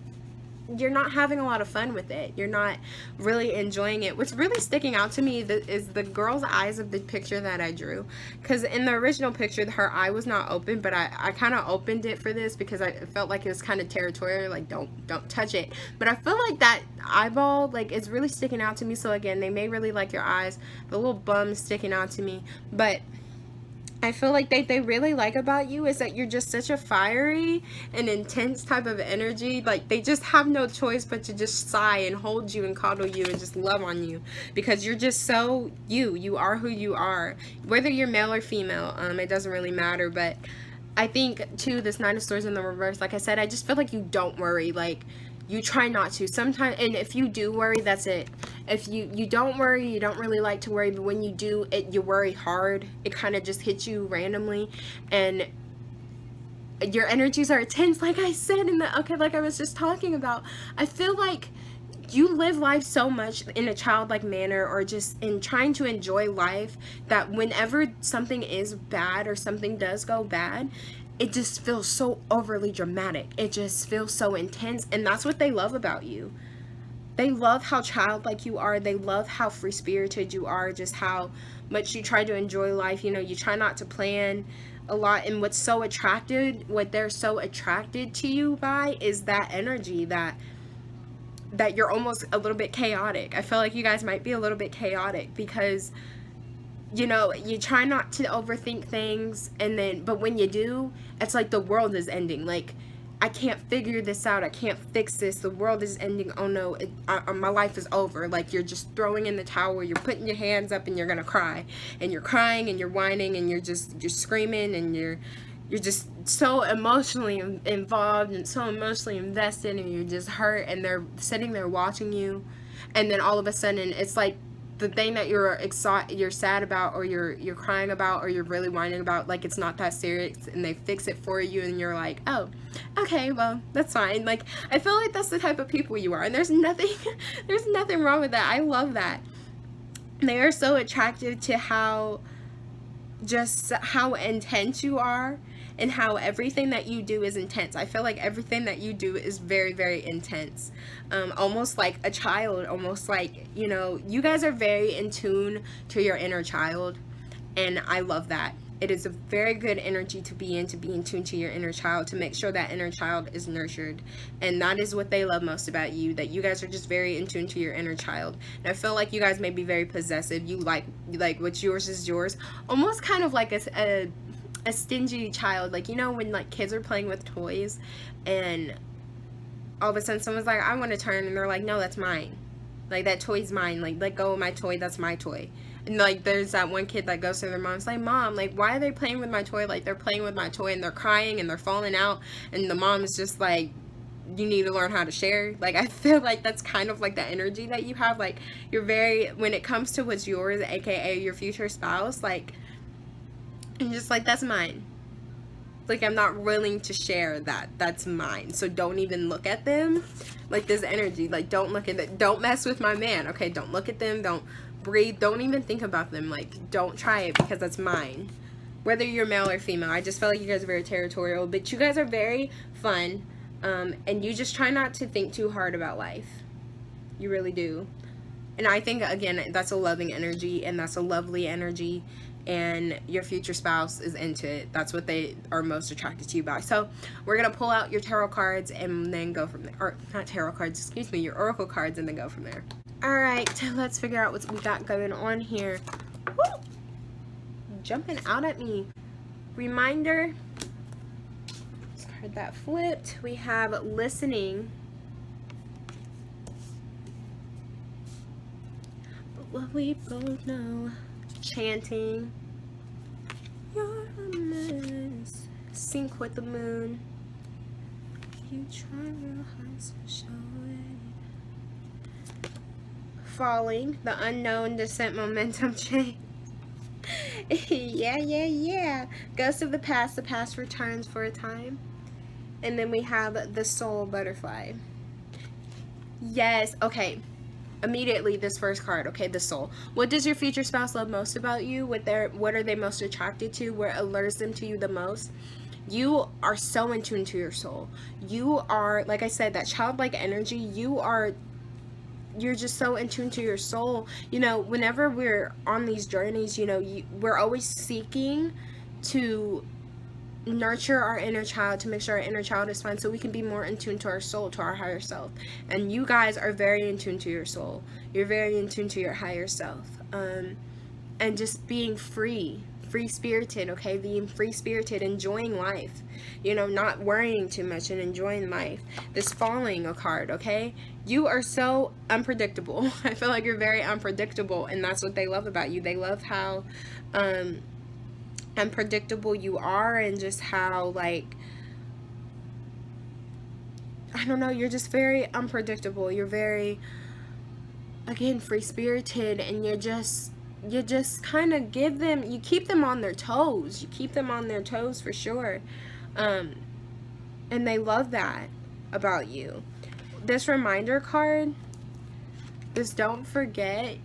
Speaker 1: you're not having a lot of fun with it. You're not really enjoying it. What's really sticking out to me is the girl's eyes of the picture that I drew. Because in the original picture, her eye was not open, but I kind of opened it for this because I felt like it was kind of territorial, like, don't touch it. But I feel like that eyeball, like, is really sticking out to me. So again, they may really like your eyes. The little bum sticking out to me. But I feel like they really like about you is that you're just such a fiery and intense type of energy. Like, they just have no choice but to just sigh and hold you and coddle you and just love on you, because you're just so you are who you are, whether you're male or female. It doesn't really matter. But I think too, this 9 of Swords in the reverse, like I said, I just feel like you don't worry. Like, you try not to sometimes, and if you do worry, that's it. If you don't worry, you don't really like to worry, but when you do it, you worry hard. It kind of just hits you randomly, and your energies are intense, like I said in the, okay, like I was just talking about. I feel like you live life so much in a childlike manner, or just in trying to enjoy life, that whenever something is bad or something does go bad, it just feels so overly dramatic. It just feels so intense, and that's what they love about you. They love how childlike you are. They love how free-spirited you are, just how much you try to enjoy life. You know, you try not to plan a lot, and what's so attracted, what they're so attracted to you by is that energy, that you're almost a little bit chaotic. I feel like you guys might be a little bit chaotic because, you know, you try not to overthink things, and then, but when you do, it's like the world is ending. Like, I can't figure this out. I can't fix this. The world is ending. Oh no, my life is over. Like, you're just throwing in the towel. You're putting your hands up and you're gonna cry. And you're crying and you're whining and you're screaming, and you're just so emotionally involved and so emotionally invested, and you're just hurt, and they're sitting there watching you, and then all of a sudden it's like the thing that you're sad about, or you're crying about, or you're really whining about, like, it's not that serious, and they fix it for you, and you're like, oh, okay, well, that's fine. Like, I feel like that's the type of people you are, and there's nothing wrong with that. I love that. They are so attracted to how intense you are, and how everything that you do is intense. I feel like everything that you do is very, very intense. Almost like a child, almost like, you know, you guys are very in tune to your inner child, and I love that. It is a very good energy to be in tune to your inner child, to make sure that inner child is nurtured, and that is what they love most about you, that you guys are just very in tune to your inner child. And I feel like you guys may be very possessive. You like what's yours is yours, almost kind of like a stingy child. Like, you know, when like kids are playing with toys and all of a sudden someone's like, I want to turn, and they're like, no, that's mine. Like, that toy's mine. Like, let go of my toy. That's my toy. And, like, there's that one kid that goes to their mom's like, Mom, like, why are they playing with my toy? Like, they're playing with my toy, and they're crying, and they're falling out. And the mom is just like, you need to learn how to share. Like, I feel like that's kind of like the energy that you have. Like, you're very, when it comes to what's yours, aka your future spouse, like, you're just like, that's mine. Like, I'm not willing to share that. That's mine. So don't even look at them. Like, this energy, like, don't look at it. Don't mess with my man, okay? Don't look at them. Don't breathe. Don't even think about them. Like, don't try it, because that's mine. Whether you're male or female. I just feel like you guys are very territorial, but you guys are very fun. And you just try not to think too hard about life. You really do. And I think, again, that's a loving energy, and that's a lovely energy, and your future spouse is into it. That's what they are most attracted to you by. So we're going to pull out your tarot cards and then go from there. Or, not tarot cards, excuse me, your oracle cards, and then go from there. Alright, let's figure out what we got going on here. Woo! Jumping out at me. Reminder. That flipped. We have listening. But what we both know. Chanting. You're a mess. Sync with the moon. You try real hard to show it. Falling. The unknown descent momentum change. Yeah. Ghost of the past returns for a time. And then we have the soul butterfly. Yes, okay. Immediately, this first card, okay, the soul. What does your future spouse love most about you? What are they most attracted to? What allures them to you the most? You are so in tune to your soul. You are, like I said, that childlike energy. You're just so in tune to your soul. You know, whenever we're on these journeys, you know, we're always seeking to nurture our inner child, to make sure our inner child is fine, so we can be more in tune to our soul, to our higher self. And you guys are very in tune to your soul. You're very in tune to your higher self. And just being free-spirited, okay? Being free-spirited, enjoying life. You know, not worrying too much and enjoying life. This falling a card, okay? You are so unpredictable. I feel like you're very unpredictable, and that's what they love about you. They love how unpredictable you are, and just how, like, I don't know, you're just very unpredictable. You're very, again, free-spirited, and you just kind of you keep them on their toes. You keep them on their toes for sure. And they love that about you. This reminder card, this don't forget,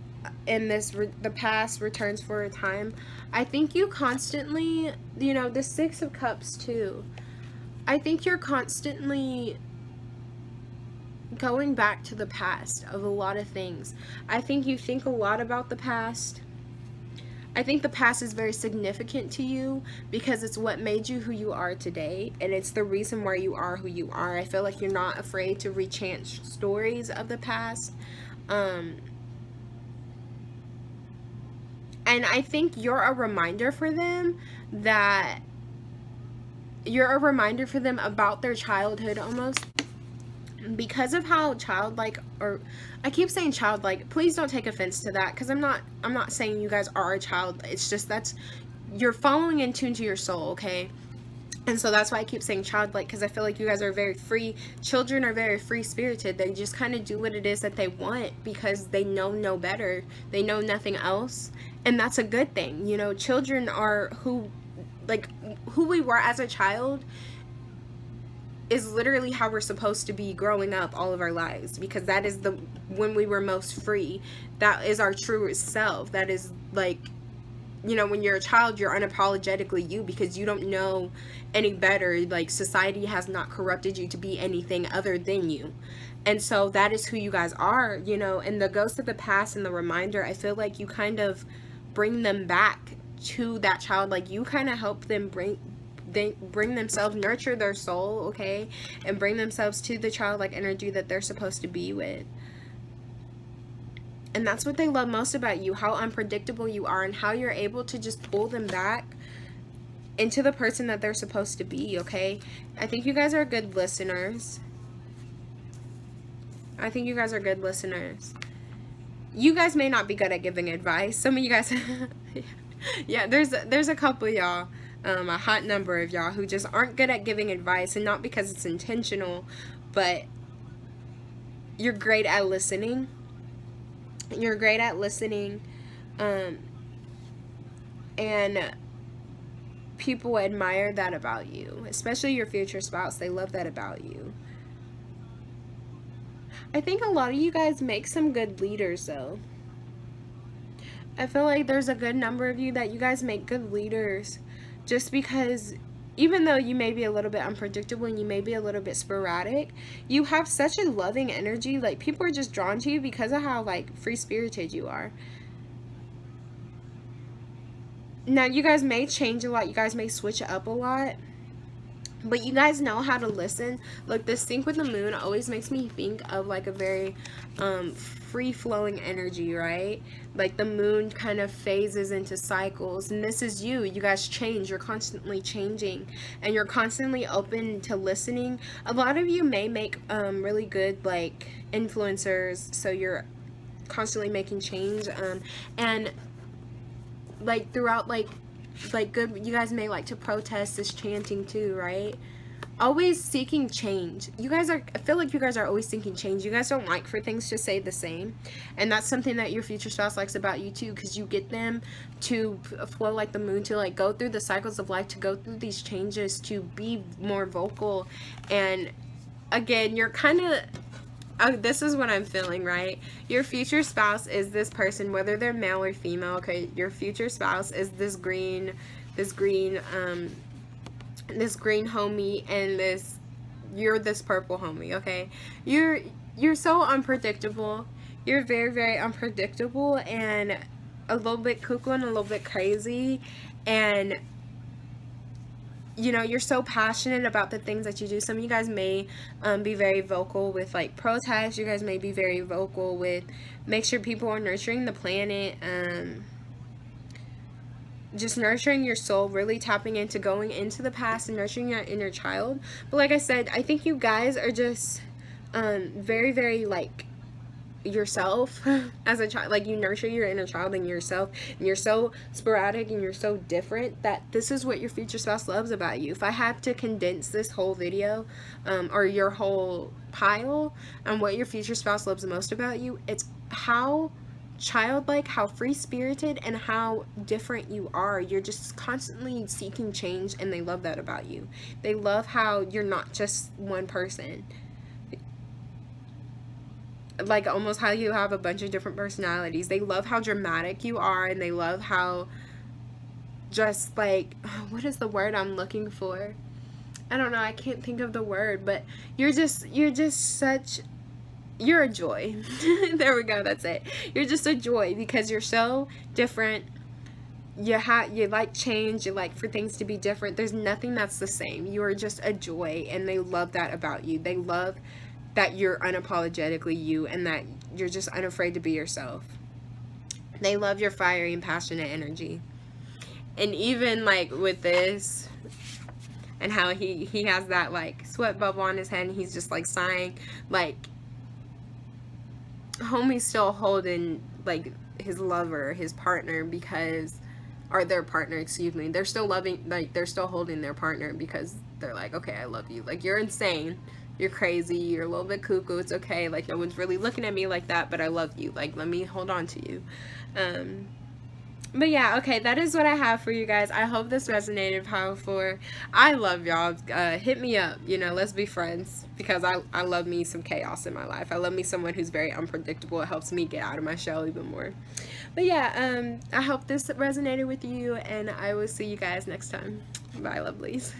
Speaker 1: and this the past returns for a time. I think you constantly, you know, the Six of Cups too. I think you're constantly going back to the past of a lot of things. I think you think a lot about the past. I think the past is very significant to you because it's what made you who you are today, and it's the reason why you are who you are. I feel like you're not afraid to recant stories of the past. And I think you're a reminder for them about their childhood almost. Because of how childlike, or I keep saying childlike, please don't take offense to that, because I'm not saying you guys are a child. It's just you're following in tune to your soul, okay? And so that's why I keep saying childlike, because I feel like you guys are very free. Children are very free-spirited. They just kind of do what it is that they want because they know no better. They know nothing else. And that's a good thing. You know, children are who we were as a child is literally how we're supposed to be growing up all of our lives, because that is when we were most free. That is our truest self. That is, like, you know, when you're a child, you're unapologetically you because you don't know any better. Like, society has not corrupted you to be anything other than you. And so that is who you guys are, you know. And the ghost of the past and the reminder, I feel like you kind of bring them back to that child. Like, you kind of help them bring themselves, nurture their soul, okay, and bring themselves to the childlike energy that they're supposed to be with. And that's what they love most about you, how unpredictable you are and how you're able to just pull them back into the person that they're supposed to be, okay? I think you guys are good listeners. you guys may not be good at giving advice. Some of you guys, yeah, there's a couple of y'all, a hot number of y'all who just aren't good at giving advice, and not because it's intentional, but you're great at listening. You're great at listening, and people admire that about you, especially your future spouse. They love that about you. I think a lot of you guys make some good leaders, though. I feel like there's a good number of you that you guys make good leaders, just because even though you may be a little bit unpredictable and you may be a little bit sporadic, you have such a loving energy. Like, people are just drawn to you because of how, like, free-spirited you are. Now, you guys may change a lot. You guys may switch up a lot. But you guys know how to listen. Look, this sync with the moon always makes me think of, like, a very free-flowing energy, right? Like, the moon kind of phases into cycles. And this is you. You guys change. You're constantly changing. And you're constantly open to listening. A lot of you may make really good, like, influencers. So you're constantly making change. And, like, throughout, like good, you guys may like to protest this chanting too, right? Always seeking change. You guys are, I feel like you guys are always seeking change. You guys don't like for things to stay the same, and that's something that your future spouse likes about you too, because you get them to flow like the moon, to like go through the cycles of life, to go through these changes, to be more vocal. And again, you're kind of, this is what I'm feeling, right? Your future spouse is this person, whether they're male or female, okay? Your future spouse is this green homie, and you're this purple homie, okay? You're so unpredictable. You're very, very unpredictable, and a little bit cuckoo and a little bit crazy, and you know, you're so passionate about the things that you do. Some of you guys may be very vocal with, like, protests. You guys may be very vocal with make sure people are nurturing the planet, just nurturing your soul, really tapping into going into the past and nurturing your inner child. But like I said, I think you guys are just very, very, like, yourself as a child. Like, you nurture your inner child and yourself, and you're so sporadic and you're so different that this is what your future spouse loves about you. If I had to condense this whole video or your whole pile on what your future spouse loves the most about you, it's how childlike, how free-spirited, and how different you are. You're just constantly seeking change, and they love that about you. They love how you're not just one person, like almost how you have a bunch of different personalities. They love how dramatic you are, and they love how just, like, what is the word I'm looking for? I don't know, I can't think of the word, but you're just such, you're a joy. There we go, that's it. You're just a joy because you're so different. You like change, you like for things to be different. There's nothing that's the same. You are just a joy, and they love that about you. They love that you're unapologetically you, and that you're just unafraid to be yourself. They love your fiery and passionate energy. And even, like, with this, and how he has that, like, sweat bubble on his head, and he's just, like, sighing, like, homie's still holding, like, his lover, his partner, because, or their partner, excuse me, they're still loving, like, they're still holding their partner, because they're like, okay, I love you, like, you're insane, you're crazy, you're a little bit cuckoo, it's okay, like, no one's really looking at me like that, but I love you, like, let me hold on to you. But yeah, okay, that is what I have for you guys. I hope this resonated powerful. I love y'all. Hit me up, you know, let's be friends, because I love me some chaos in my life. I love me someone who's very unpredictable. It helps me get out of my shell even more. But yeah, I hope this resonated with you, and I will see you guys next time. Bye, lovelies.